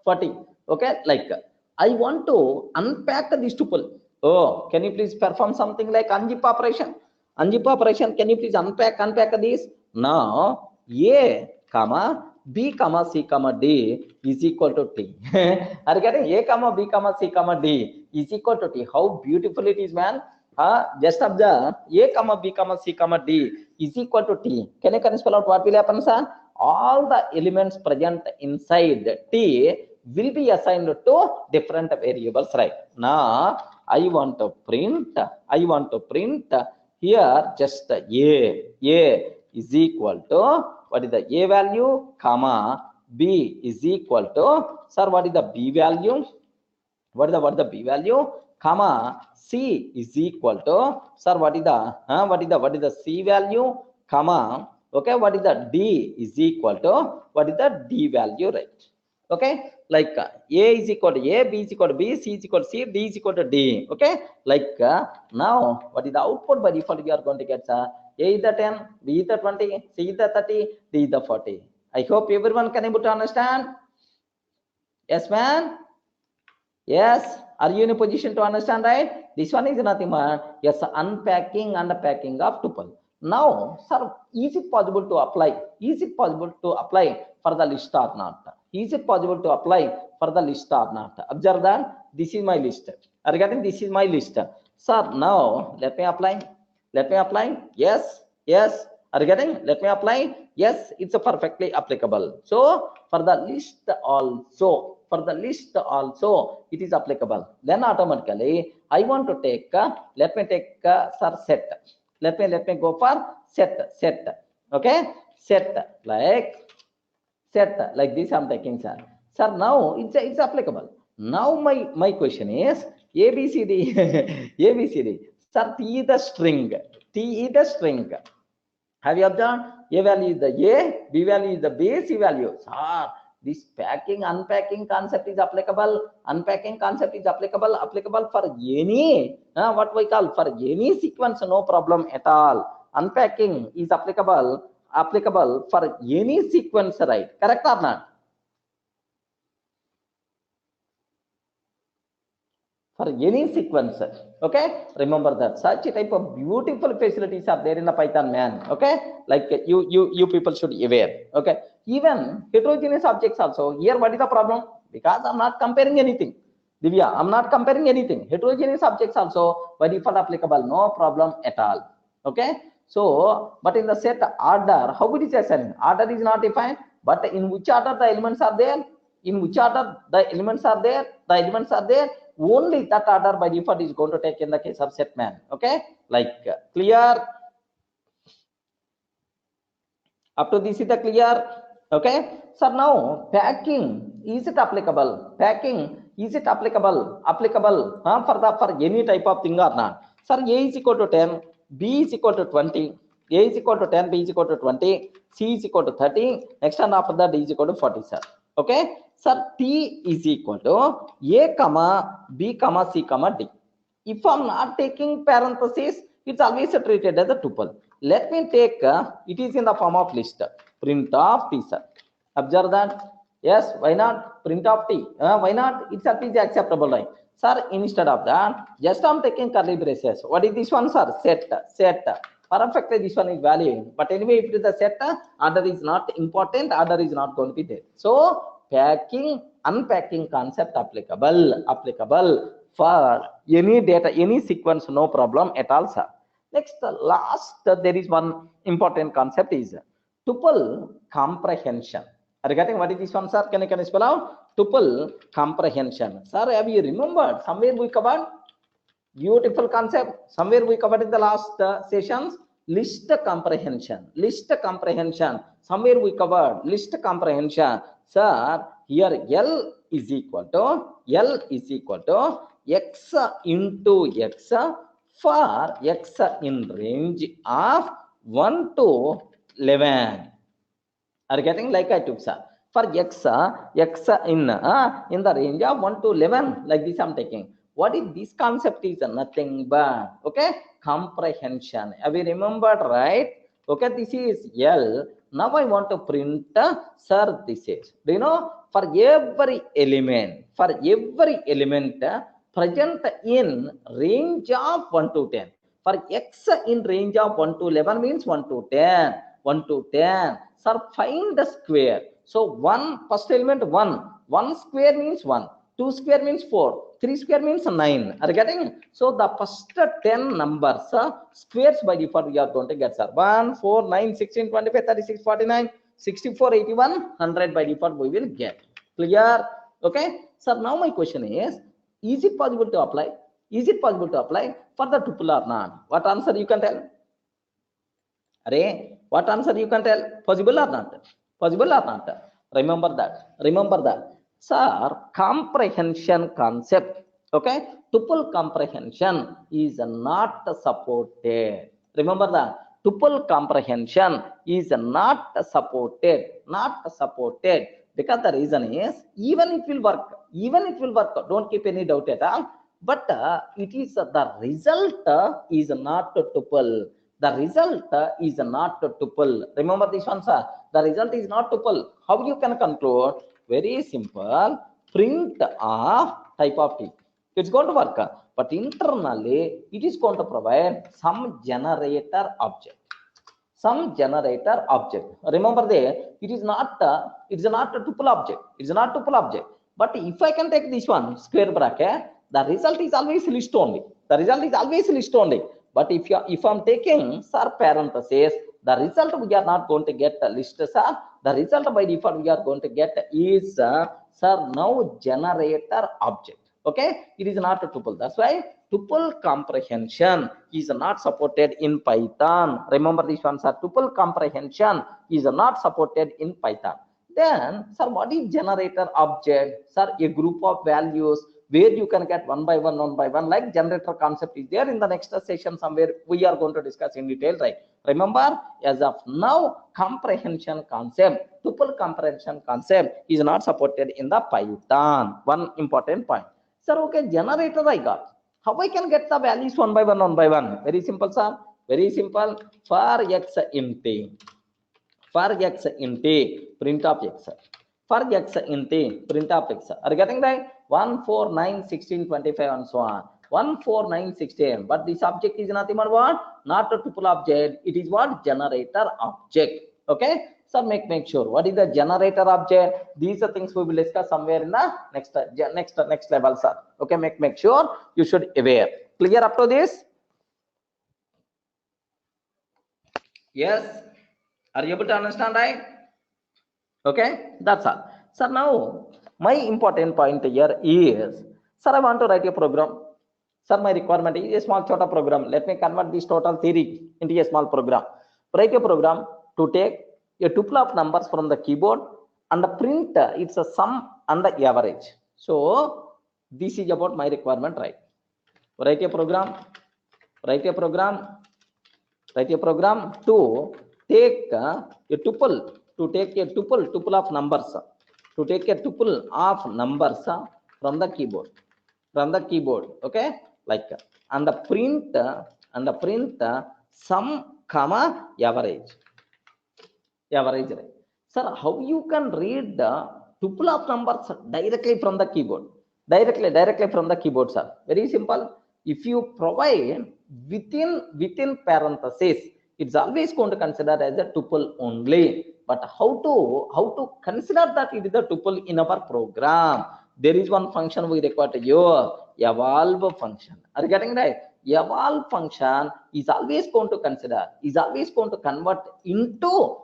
40. Okay, like I want to unpack this tuple. Oh, can you please perform something like unzip operation? Unzip operation. Can you please unpack this? Now A, comma B, comma C, comma D is equal to T. Are you getting? A, comma B, comma C, comma D is equal to T. How beautiful it is, man. Just observe. A, comma B, comma C, comma D is equal to T. Can you spell out what will happen, sir? All the elements present inside T will be assigned to different variables, right? Now I want to print here just A is equal to what is the A value, comma B is equal to, sir, what is the B value? What is the B value, comma C is equal to, sir, what is the C value, comma, okay, what is the D is equal to, what is the D value, right? Okay, like A is equal to A, B is equal to B, C is equal to C, D is equal to D. Okay, like now what is the output by default we are going to get? A is the 10, B is the 20, C is the 30, D is the 40. I hope everyone can able to understand. Yes, man. Yes, are you in a position to understand, right? This one is nothing but yes, unpacking and packing of tuple. Now, sir, is it possible to apply? Is it possible to apply for the list or not? Is it possible to apply for the list or not? Observe that this is my list. Are you getting? This is my list. Sir, now let me apply. Yes. Are you getting? Let me apply. Yes, it's a perfectly applicable. So for the list also, it is applicable. Then automatically I want to take. Let me take sir set. Let me go for set. Okay, set like this I'm taking, sir. Sir, now it's applicable. Now my question is ABCD. ABCD. Sir, T is the string. Have you observed? A value is the A, B value is the B, C value. Sir, This packing, unpacking concept is applicable. Unpacking concept is applicable for any, what we call, for any sequence, no problem at all. Unpacking is applicable for any sequence, right? Correct or not? For any sequence, okay? Remember that such type of beautiful facilities are there in the Python, man. Okay, like you people should be aware. Okay, even heterogeneous objects also. Here, what is the problem? Because I'm not comparing anything. Divya, I'm not comparing anything. Heterogeneous objects also by default applicable, no problem at all. Okay, so but in the set order, how it is assigned? Order is not defined, but in which order the elements are there? In which order the elements are there? The elements are there. Only that order by default is going to take in the case of set, man. Okay, like clear? Up to this is the clear? Okay, so now packing, is it applicable? Packing, is it applicable for any type of thing or not? Sir, A is equal to 10, B is equal to 20, A is equal to 10, B is equal to 20, C is equal to 30, next and after that D is equal to 40, sir. Okay, sir, T is equal to A comma B comma C comma D. If I'm not taking parentheses, it's always treated as a tuple. Let me take, it is in the form of list. Print of T, sir. Observe that. Yes, why not? Print of T. Why not? Itself is acceptable, right? Sir, instead of that, just I'm taking curly braces. What is this one, sir? Set. Perfectly, this one is valuing. But anyway, if it is a set, order is not important. Order is not going to be there. So, packing, unpacking concept applicable for any data, any sequence, no problem at all, sir. Next, last, there is one important concept is tuple comprehension. Are you getting what is this one, sir? Can you spell out? Tuple comprehension. Sir, have you remembered? Somewhere we covered. Beautiful concept. Somewhere we covered in the last sessions. List comprehension. Somewhere we covered list comprehension. Sir, here L is equal to X into X for X in range of 1 to 11. Are you getting? Like I took, sir. For X in the range of 1 to 11, like this I'm taking. What is this concept is nothing but, okay, comprehension. Have you remembered, right? Okay, this is L. Now I want to print, sir, this is, do you know, for every element present in range of 1 to 10. For X in range of 1 to 11 means 1 to 10. Sir, find the square. So first element 1 square means 1, 2 square means 4, 3 square means 9. Are you getting? So the first 10 numbers, squares by default we are going to get, sir. 1, 4, 9, 16, 25, 36, 49, 64, 81, 100 by default we will get. Clear? Okay. Sir, now my question is it possible to apply? Is it possible to apply for the tuple or not? What answer you can tell? Array, what answer you can tell? Possible or not? Remember that. Sir, comprehension concept, okay? Tuple comprehension is not supported. Remember that. Tuple comprehension is not supported. Because the reason is, even it will work. Don't keep any doubt at all. But it is the result is not tuple. The result is not tuple. Remember this one, sir. The result is not tuple. How you can conclude? Very simple. Print of type of T. It's going to work. But internally, it is going to provide some generator object. Remember there, it is not a tuple object. But if I can take this one, square bracket, the result is always list only. But if I'm taking, sir, parentheses, the result we are not going to get a list, sir. The result by default we are going to get is, sir, now generator object. Okay, it is not a tuple. That's why tuple comprehension is not supported in Python. Remember this one, sir. Tuple comprehension is not supported in Python. Then, sir, what is generator object? Sir, a group of values where you can get one by one, like generator concept is there. In the next session somewhere we are going to discuss in detail, right? Remember, as of now, comprehension concept, tuple comprehension concept is not supported in the Python. One important point. Sir, okay, generator I got. How I can get the values one by one? Very simple, sir. Very simple. For x int t, print of x. For x int t, print of x. Are you getting right? 1, 4, 9, 16, 25 and so on. 1, 4, 9, 16. But this object is nothing but what? Not a tuple object. It is what? Generator object. Okay? So make sure what is the generator object. These are things we will discuss somewhere in the next level, sir. Okay, make sure you should aware. Clear up to this? Yes. Are you able to understand, right? Okay, that's all. Sir, now my important point here is, sir, I want to write a program. Sir, my requirement is a small chota program. Let me convert this total theory into a small program. Write a program to take a tuple of numbers from the keyboard and print it's a sum and the average. So this is about my requirement, right? Write a program to take a tuple of numbers, from the keyboard, okay, like, and the print sum comma average, right? Sir, how you can read the tuple of numbers directly from the keyboard? Directly from the keyboard, sir. Very simple. If you provide within parentheses, it's always going to consider as a tuple only. But how to consider that it is a tuple in our program? There is one function we require to use, evolve function. Are you getting right? Evolve function is always going to convert into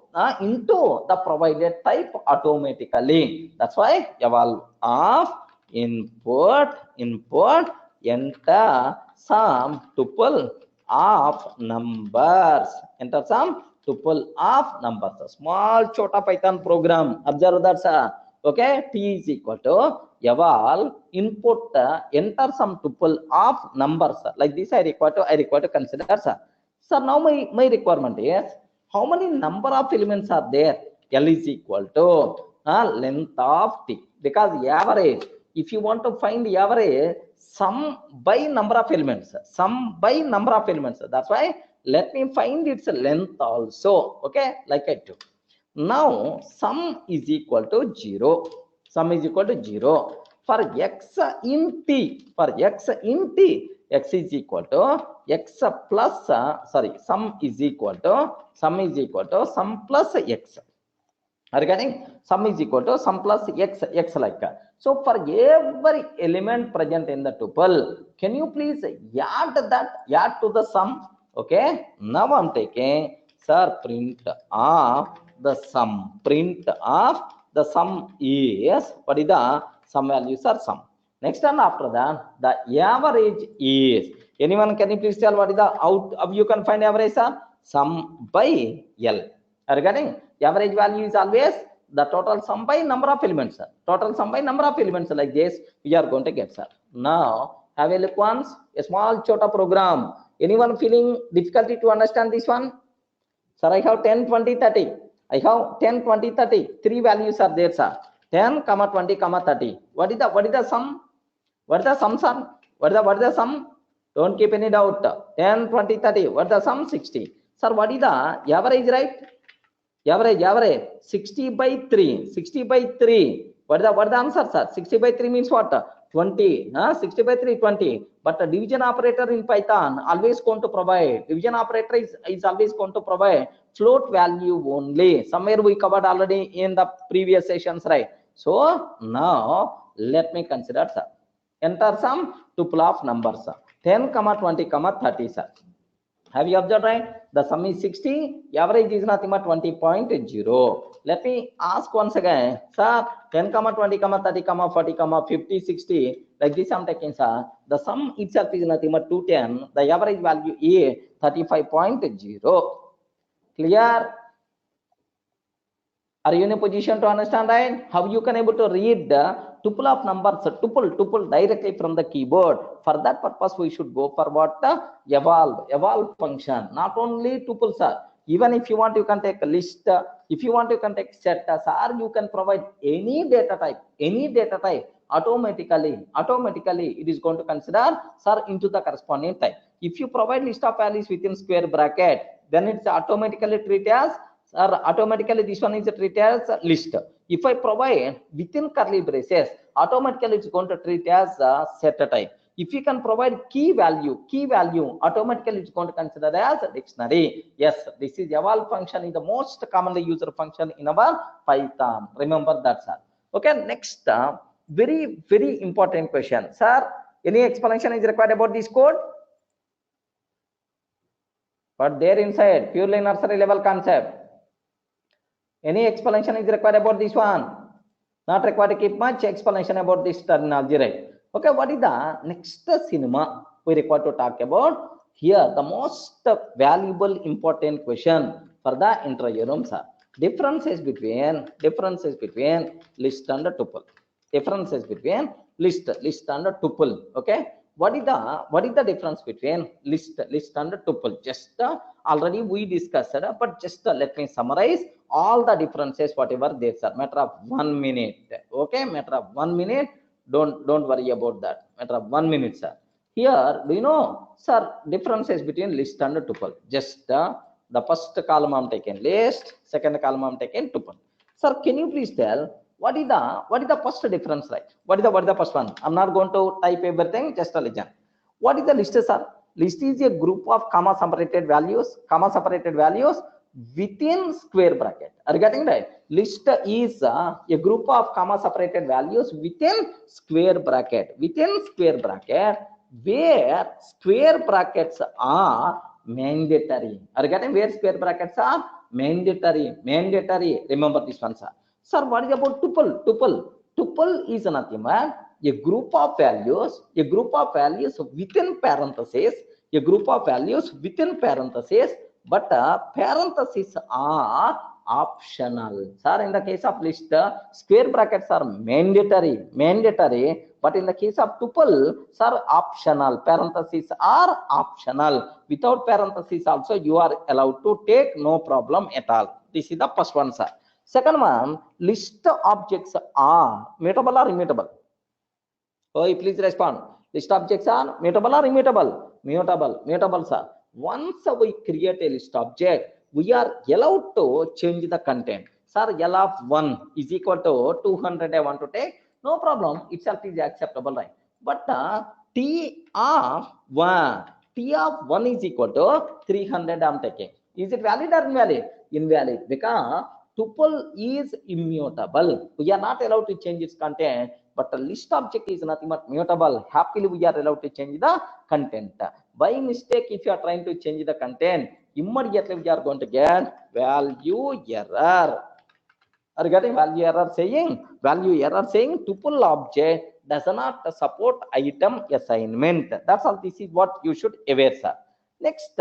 the provided type automatically. That's why evolve of input enter some tuple of numbers. Enter some tuple of numbers. A small chota Python program. Observe that, sir. Okay, t is equal to eval input enter some tuple of numbers. Like this, I require to consider, sir. So now my requirement is how many number of elements are there? L is equal to length of t, because average. If you want to find the average, sum by number of elements. That's why let me find its length also. Okay, like I do. Now sum is equal to 0. For x in t, x is equal to x plus sum is equal to sum plus x. Are you getting? Sum is equal to sum plus x like that. So for every element present in the tuple, can you please add to the sum? Okay, now I'm taking, sir, print of the sum. Is, what is the sum value, sir? Sum. Next, and after that, the average is, anyone can you please tell what is the out? You can find average, sir? Sum by L. Are you getting? Average value is always the total sum by number of elements, sir. Like this we are going to get, sir. Now have a look once, a small chota program. Anyone feeling difficulty to understand this one? Sir, I have 10, 20, 30. I have 10, 20, 30. Three values are there, sir. 10, 20, 30. What is the sum? What is the sum, sir? What is the sum? Don't keep any doubt. 10, 20, 30. What is the sum? 60. Sir, what is the average, right? Average 60 by 3. What is the answer, sir? 60 by 3 means what? 20. 60 by 3, 20. But the division operator in Python always going to provide. Division operator is always going to provide float value only. Somewhere we covered already in the previous sessions, right? So now let me consider, sir. Enter some tuple of numbers, sir. 10, 20, 30, sir. Have you observed, right? The sum is 60, average is nothing but 20.0. Let me ask once again, sir, 10, 20, 30, 40, 50, 60, like this I'm taking, sir. The sum itself is nothing but 210. The average value is 35.0. Clear? Are you in a position to understand, right? How you can able to read the tuple of numbers, tuple directly from the keyboard. For that purpose we should go for what? Evolve function. Not only tuples, sir, even if you want you can take a list, if you want you can take set, or you can provide any data type automatically it is going to consider, sir, into the corresponding type. If you provide list of values within square bracket, then it's automatically treated as, or automatically this one is treated as list. If I provide within curly braces, automatically it's going to treat as set type. If you can provide key value, automatically it's going to consider as a dictionary. Yes, this is eval function is the most commonly used function in our Python. Remember that, sir. Okay, next very important question, sir. Any explanation is required about this code? But there inside purely nursery level concept. Any explanation is required about this one? Not required to keep much explanation about this terminology, right? Okay, what is the next cinema we require to talk about here? The most valuable important question for the interview room, sir. Differences between list and tuple. Differences between list and tuple. Okay, what is the difference between list and tuple? Just already we discussed, but just let me summarize all the differences whatever there, sir. Matter of 1 minute. Okay, matter of 1 minute. Don't worry about that. Matter of 1 minute, sir. Here, do you know, sir, differences between list and tuple? Just the first column I'm taking list, second column I'm taking tuple. Sir, can you please tell what is the first difference, right? What is the first one? I'm not going to type everything, just a listen. What is the list, sir? List is a group of comma separated values within square bracket. Are you getting right? List is a group of comma separated values within square bracket. Where square brackets are mandatory. Are you getting? Where square brackets are mandatory. Remember this one, sir. Sir, what is about tuple? Tuple is nothing but a group of values within parentheses. But parentheses are optional. Sir, in the case of list, square brackets are mandatory. But in the case of tuple, sir, optional. Parentheses are optional. Without parentheses also you are allowed to take, no problem at all. This is the first one, sir. Second one, list objects are mutable or immutable? Oh, please respond. List objects are mutable or immutable? Mutable, sir. Once we create a list object, we are allowed to change the content. Sir, L of 1 is equal to 200 I want to take, no problem, itself is acceptable, right? But T of 1 is equal to 300 I'm taking. Is it valid or invalid? Invalid, because tuple is immutable. We are not allowed to change its content, but the list object is nothing but mutable. Happily we are allowed to change the content. By mistake, if you are trying to change the content, immediately we are going to get value error. Are you getting value error saying tuple object does not support item assignment. That's all. This is what you should aware, sir. Next,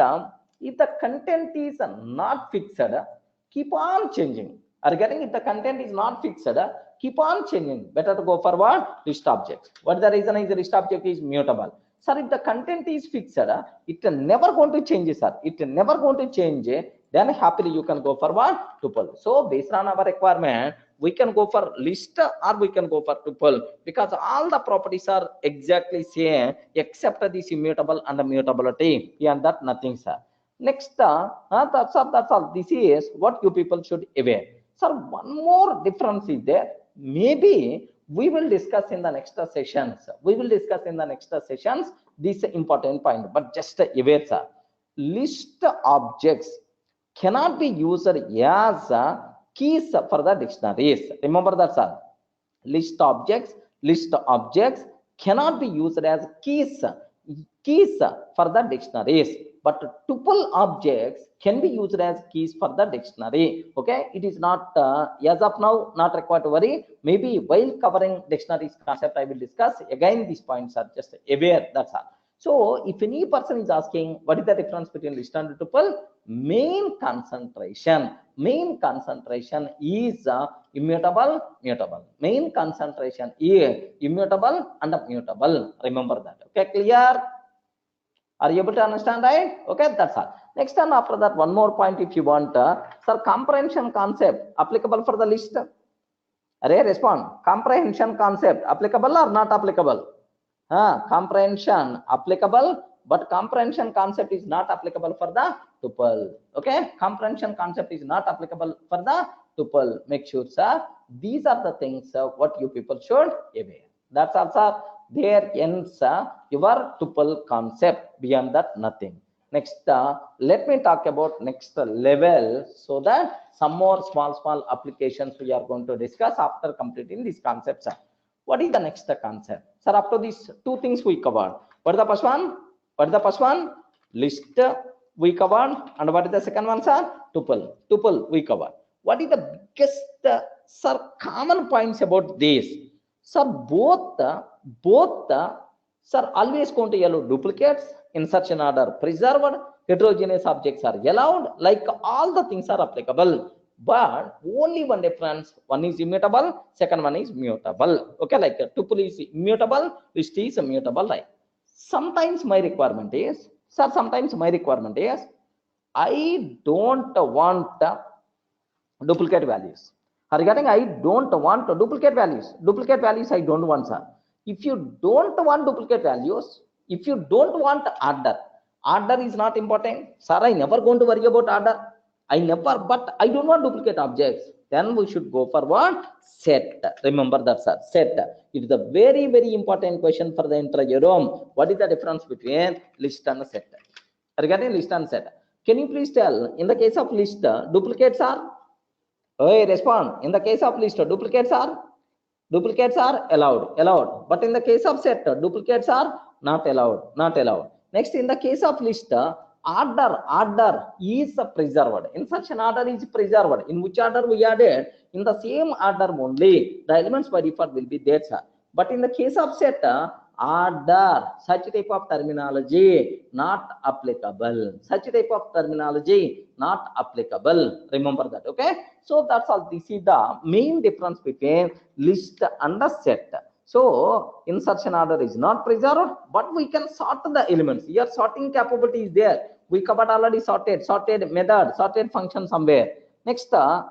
if the content is not fixed, keep on changing. Are you getting? If the content is not fixed, keep on changing. Better to go for what? List object. What the reason is the list object is mutable. Sir, if the content is fixed, it never going to change, sir. Then happily you can go for what? Tuple. So based on our requirement, we can go for list or we can go for tuple, because all the properties are exactly same except this immutable and the mutability. Beyond that, nothing, sir. Next, that's all. This is what you people should aware. Sir, one more difference is there. Maybe we will discuss in the next sessions. This important point, but just aware, sir. List objects cannot be used as keys for the dictionaries. Remember that, sir. List objects cannot be used as keys for the dictionaries, but tuple objects can be used as keys for the dictionary. Okay, it is not as of now not required to worry. Maybe while covering dictionaries concept I will discuss again. These points are just aware, that's all. So if any person is asking what is the difference between list and tuple, main concentration is immutable, mutable. Main concentration is immutable and mutable. Remember that. Okay, clear? Are you able to understand, right? Okay, that's all. Next time after that, one more point if you want. Sir, comprehension concept applicable for the list. Array, respond. Comprehension concept applicable or not applicable? Comprehension applicable, but comprehension concept is not applicable for the tuple. Okay, comprehension concept is not applicable for the tuple. Make sure, sir, these are the things what you people should aware. That's also there ends your tuple concept. Beyond that, nothing. Next, let me talk about next level, so that some more small applications we are going to discuss after completing these concepts. What is the next concept? Sir, up to these two things we covered. What is the first one? What is the first one? List we covered. And what is the second one, sir? Tuple. Tuple we covered. What is the biggest, sir, common points about this? Sir, both, sir, always going to allow duplicates, insertion order preserved, heterogeneous objects are allowed, like all the things are applicable. But only one difference, one is immutable, second one is mutable. Okay, like tuple is immutable, list is mutable, right? Sometimes my requirement is, sir, I don't want duplicate values. Regarding I don't want duplicate values. Duplicate values I don't want, sir. If you don't want duplicate values, if you don't want order is not important. Sir, I never going to worry about order. But I don't want duplicate objects. Then we should go for what? Set. Remember that, sir. Set. It is a very important question for the interview room. What is the difference between list and set? Regarding list and set, can you please tell, in the case of list, duplicates are? Hey, respond. In the case of list, duplicates are allowed. But in the case of set, duplicates are not allowed. Next, in the case of list, order is preserved. Insertion order is preserved. In which order we added? In the same order only. The elements by default will be there, sir. But in the case of set, order, such type of terminology not applicable. Remember that. Okay, so that's all. This is the main difference between list and the set. So insertion order is not preserved, but we can sort the elements. Here sorting capability is there. We covered already sorted method, sorted function somewhere. Next, sir,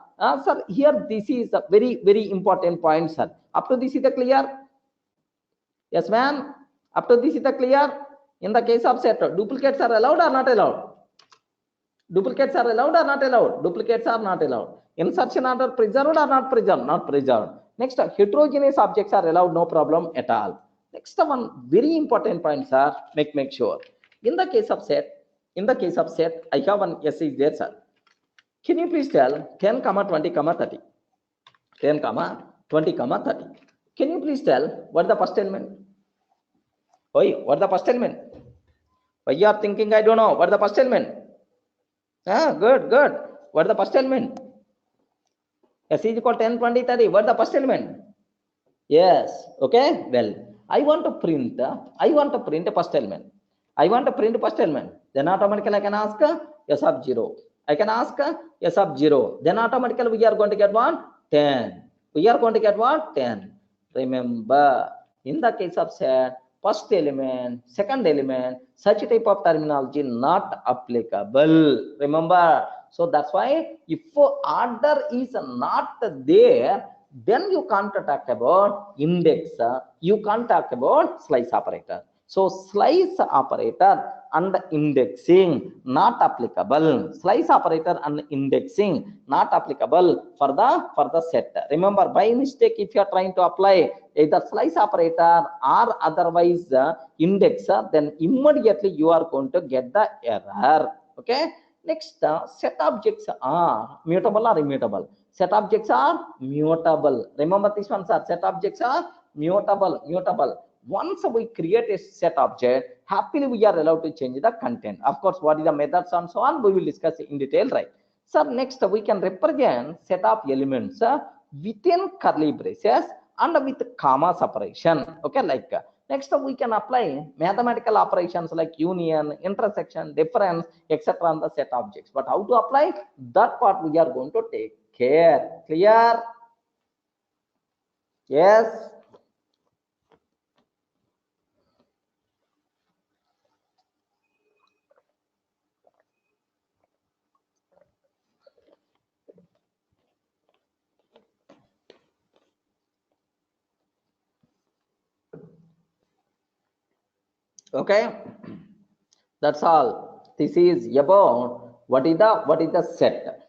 here this is a very important point, sir. Up to this is the clear? Yes, ma'am. Up to this is the clear? In the case of set, duplicates are allowed or not allowed? Duplicates are allowed or not allowed? Duplicates are not allowed. Insertion order preserved or not preserved? Not preserved. Next, heterogeneous objects are allowed, no problem at all. Next one, very important point, sir. Make sure. In the case of set, I have one S is there, sir. Can you please tell 10, 20, 30? 10, 20, 30. Can you please tell what the first element? What the first element? Why you are thinking I don't know? What the first element? Good. What the first element? S is equal 10, 20, 30. What the first element? Yes. Okay. Well, I want to print first element. Then automatically I can ask S of 0. I can ask S of 0. Then automatically we are going to get what? 10. We are going to get what? 10. Remember, in the case of set, first element, second element, such type of terminology not applicable. Remember. So that's why if order is not there, then you can't talk about index. You can't talk about slice operator. So slice operator and indexing not applicable. Slice operator and indexing not applicable for the set. Remember, by mistake, if you are trying to apply either slice operator or otherwise index, then immediately you are going to get the error. Okay. Next, set objects are mutable or immutable. Set objects are mutable. Remember this one, sir. Set objects are mutable. Once we create a set object, happily we are allowed to change the content. Of course, what is the methods and so on, we will discuss in detail, right? So next, we can represent set of elements within curly braces and with comma separation. Okay, like Next, we can apply mathematical operations like union, intersection, difference, etc. on the set objects. But how to apply that part we are going to take care. Clear? Yes. Okay. That's all. This is about what is the set.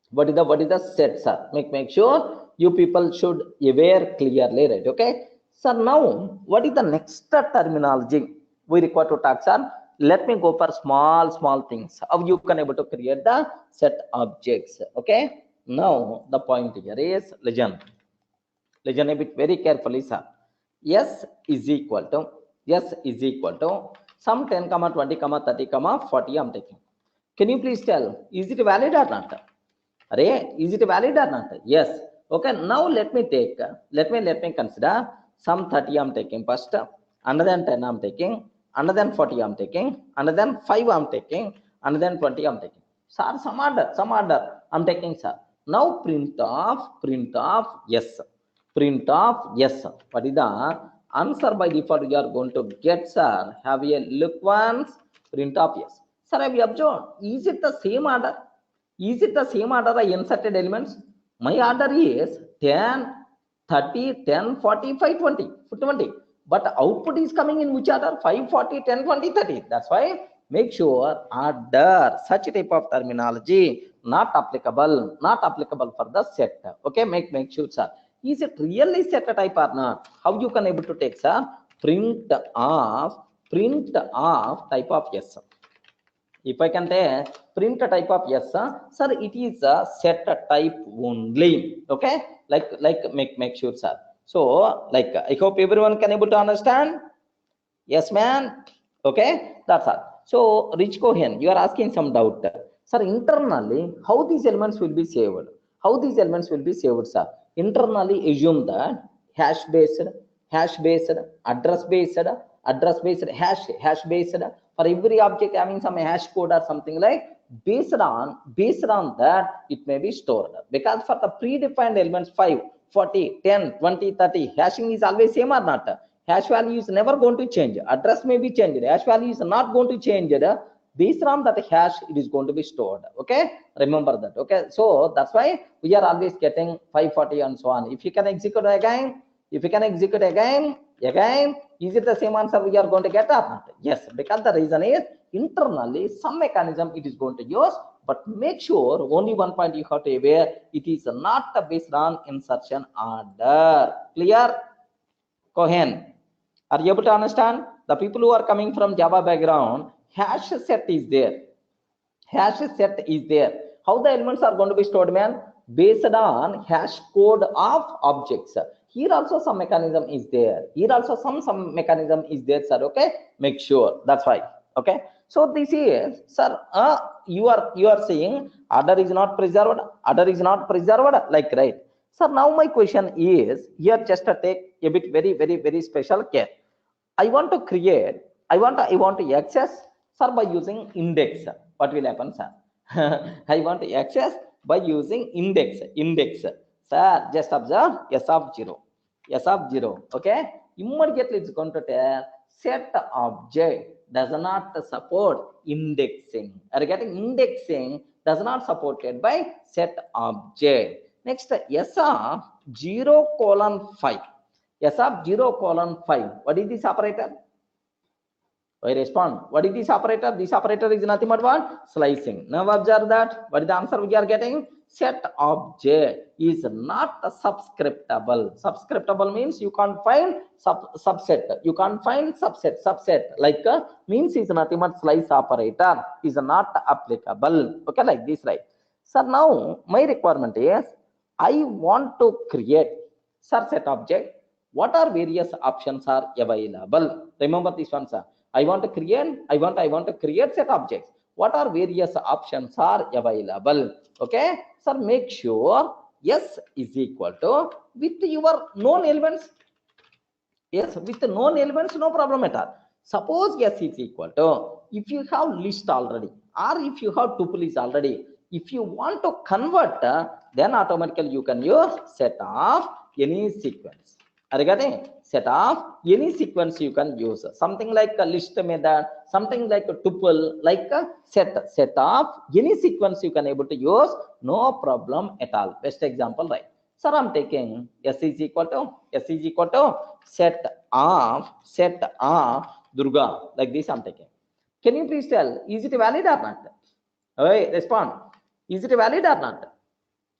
What is the set, sir? Make sure you people should aware clearly, right? Okay. Sir, now what is the next terminology we require to talk, sir? Let me go for small things. How you can able to create the set objects. Okay. Now the point here is listen a bit very carefully, sir. S is equal to some 10, 20, 30, 40 I'm taking. Can you please tell, is it valid or not? Array, is it valid or not? Yes. Okay, now let me consider some 30 I'm taking first, another 10 I'm taking, another 40 I'm taking, another 5 I'm taking, another 20 I'm taking. Sir, some order I'm taking, sir. Now print of yes. Print of yes. What is the answer by default you are going to get, sir? Have a look once. Print of yes. Sir, have you observed? Is it the same order? Is it the same order I inserted elements? My order is 10, 30, 10, 40, 5, 20. 20. But output is coming in which order? 5, 40, 10, 20, 30. That's why make sure order, such type of terminology, not applicable for the set. Okay, make sure, sir. Is it really set a type or not? How you can able to take, sir? Print of type of yes. If I can take print a type of yes, sir, it is a set type only. Okay, make sure, sir. So like I hope everyone can able to understand. Yes, man. Okay, that's all. So Rich Cohen, you are asking some doubt, sir. Internally, how these elements will be saved? How these elements will be saved, sir? Internally, assume that hash based, address based, hash based. For every object having some hash code or something like based on that it may be stored, because for the predefined elements 5, 40, 10, 20, 30, hashing is always same or not? Hash value is never going to change. Address may be changed. Hash value is not going to change. Based on that hash, it is going to be stored. Okay, remember that. Okay, so that's why we are always getting 540 and so on. If you can execute again, is it the same answer we are going to get or not? Yes, because the reason is internally some mechanism it is going to use, but make sure only one point you have to aware, it is not based on insertion order. Clear? Cohen, are you able to understand? The people who are coming from Java background, hash set is there. How the elements are going to be stored, man? Based on hash code of objects. Here also some mechanism is there. Here also some mechanism is there, sir. Okay, make sure. That's why. Okay. So this is, sir. You are saying order is not preserved. Like, right? So now my question is here. Just to take a bit very special care. I want to create. I want to access, sir, by using index. What will happen, sir? I want to access by using index. Sir, just observe s of 0. Okay, immediately it's going to tell set object does not support indexing. Are you getting? Indexing does not supported by set object. Next, s of 0:5. S of 0:5. What is this operator? I respond. What is this operator? This operator is nothing but what? Slicing. Now observe that. What is the answer we are getting? Set object is not subscriptable. Subscriptable means you can't find subset. You can't find subset. Like means is nothing but slice operator is not applicable. Okay, like this, right? So now my requirement is I want to create set object. What are various options are available? Remember this one, sir. I want to create set objects. What are various options are available? Okay, sir, make sure s is equal to with your known elements. Yes, with known elements, no problem at all. Suppose S is equal to, if you have list already, or if you have tuple is already, if you want to convert, then automatically you can use set of any sequence. Are you getting? Set of any sequence you can use. Something like a list method, something like a tuple, like a set of any sequence you can able to use, no problem at all. Best example, right? Sir, I'm taking S is equal to set of Durga, like this I'm taking. Can you please tell, is it valid or not? Hey, respond. Is it valid or not?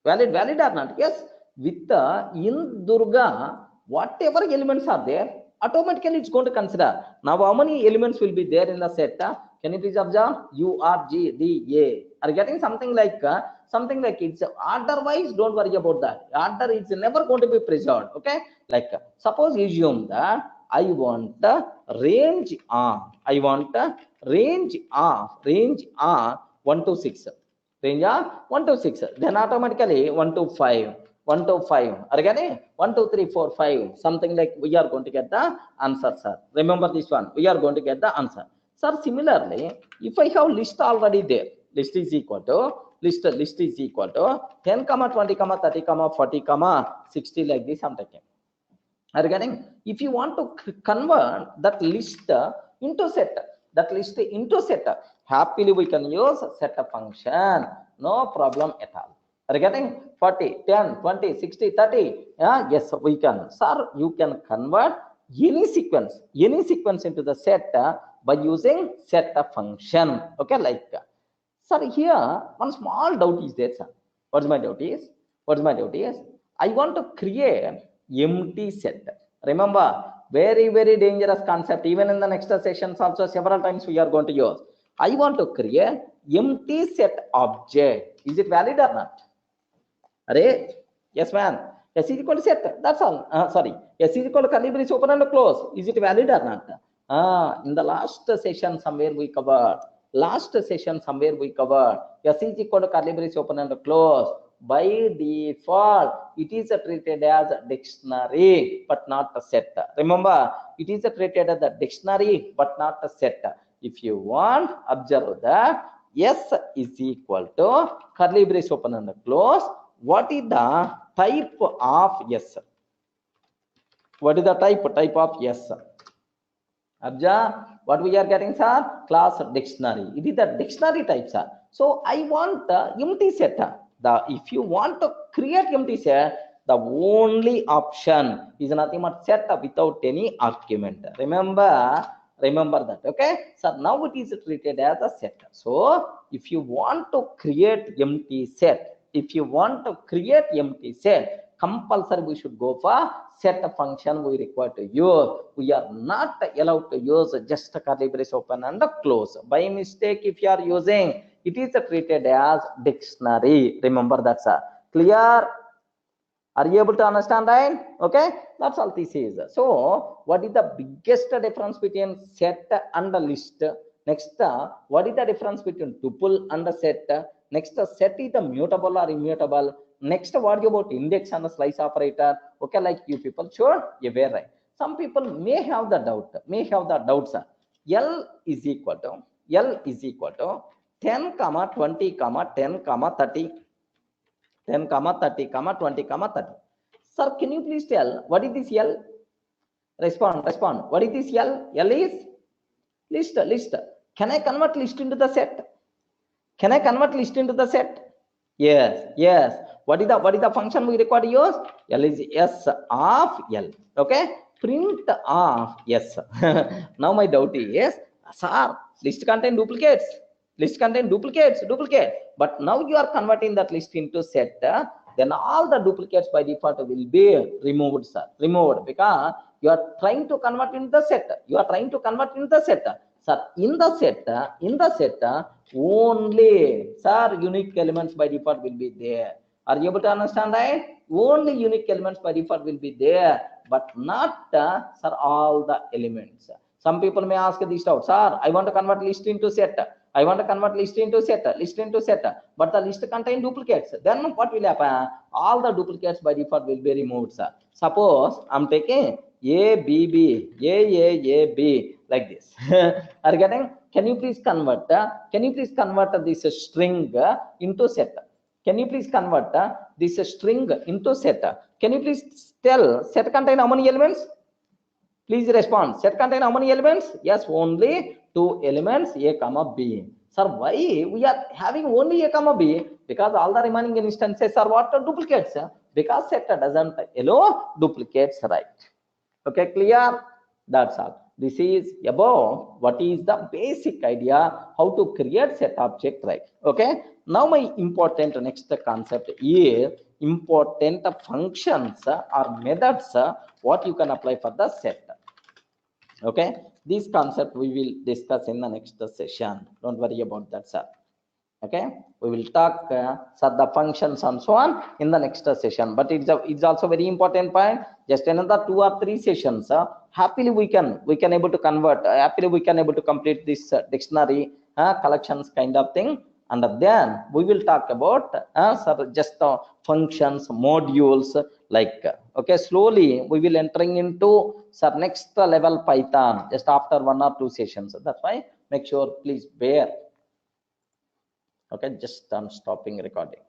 Valid or not? Yes. With the in Durga, whatever elements are there, automatically it's going to consider. Now, how many elements will be there in the set? Can you please observe? U, R, G, D, A. Are you getting something like it's order-wise? Don't worry about that. Order is never going to be preserved. Okay. Like suppose assume that I want the range of 1 to 6. Range of 1 to 6. Then automatically 1 to 5. 1 to 5. Again, 1, 2, 3, 4, 5. Something like we are going to get the answer, sir. Remember this one. We are going to get the answer. Sir, similarly, if I have list already there, list is equal to 10, 20, 30, 40, 60, like this I'm taking. Are you getting? If you want to convert that list into set, happily we can use set a function, no problem at all. Are you getting? 40, 10, 20, 60, 30. Yeah, yes, we can. Sir, you can convert any sequence into the set by using set a function. Okay, like sir, here one small doubt is there, sir. What's my doubt is? I want to create empty set. Remember, very, very dangerous concept. Even in the next sessions also, several times we are going to use. I want to create empty set object. Is it valid or not? Array? Yes, man. S is equal to set. That's all. Sorry. S is equal to curly brace open and close. Is it valid or not? In the last session somewhere we covered. S is equal to curly brace open and close. By default, it is treated as a dictionary, but not a set. Remember, it is treated as a dictionary, but not a set. If you want, observe that S is equal to curly brace open and close. What is the type of S? What is the type of S? Observe what we are getting, sir? Class dictionary. It is the dictionary type, sir. So I want the empty set. If you want to create empty set, the only option is nothing but set without any argument. Remember that. Okay. So now it is treated as a set. So if you want to create empty set, compulsory we should go for set function we require to use. We are not allowed to use just curly brace open and close. By mistake, if you are using, it is treated as dictionary. Remember that, sir. Clear? Are you able to understand, right? Okay, that's all this is. So what is the biggest difference between set and list? Next, what is the difference between tuple and set? Next, set is the mutable or immutable. Next, what about index and slice operator? Okay, like you people sure aware, right? Some people may have the doubt, sir. L is equal to 10, 20, 10, 30. 10, 30, 20, 30. Sir, can you please tell what is this L? Respond. What is this L? L is list. Can I convert list into the set? Yes. What is the function we require to use? L is S of L. Okay. Print of S. Now my doubt is, sir, list contain duplicates. But now you are converting that list into set. Then all the duplicates by default will be removed, sir. Because you are trying to convert into the set. Sir, in the set, only, sir, unique elements by default will be there. Are you able to understand, right? Only unique elements by default will be there, but not, sir, all the elements. Some people may ask this doubt, sir, I want to convert list into set. But the list contain duplicates. Then what will happen? All the duplicates by default will be removed, sir. Suppose I'm taking A, B, B, A, B, like this. Are you getting? Can you please convert? Can you please convert this string into set? Can you please convert this string into set? Can you please tell set contain how many elements? Please respond. Set contain how many elements? Yes, only 2 elements, A comma B. Sir, why we are having only A comma B? Because all the remaining instances are what? Duplicates. Because set doesn't allow duplicates, right? Okay, clear? That's all. This is about what is the basic idea how to create set object, right? Okay. Now my important next concept is important functions or methods what you can apply for the set. Okay, this concept we will discuss in the next session. Don't worry about that, sir. Okay, we will talk the functions and so on in the next session, but it's also very important point. Just another 2 or 3 sessions, happily we can able to convert, happily we can able to complete this dictionary collections kind of thing, and then we will talk about just functions, modules, like okay, slowly we will entering into next level Python just after 1 or 2 sessions. That's why make sure please bear. Okay, just I'm stopping recording.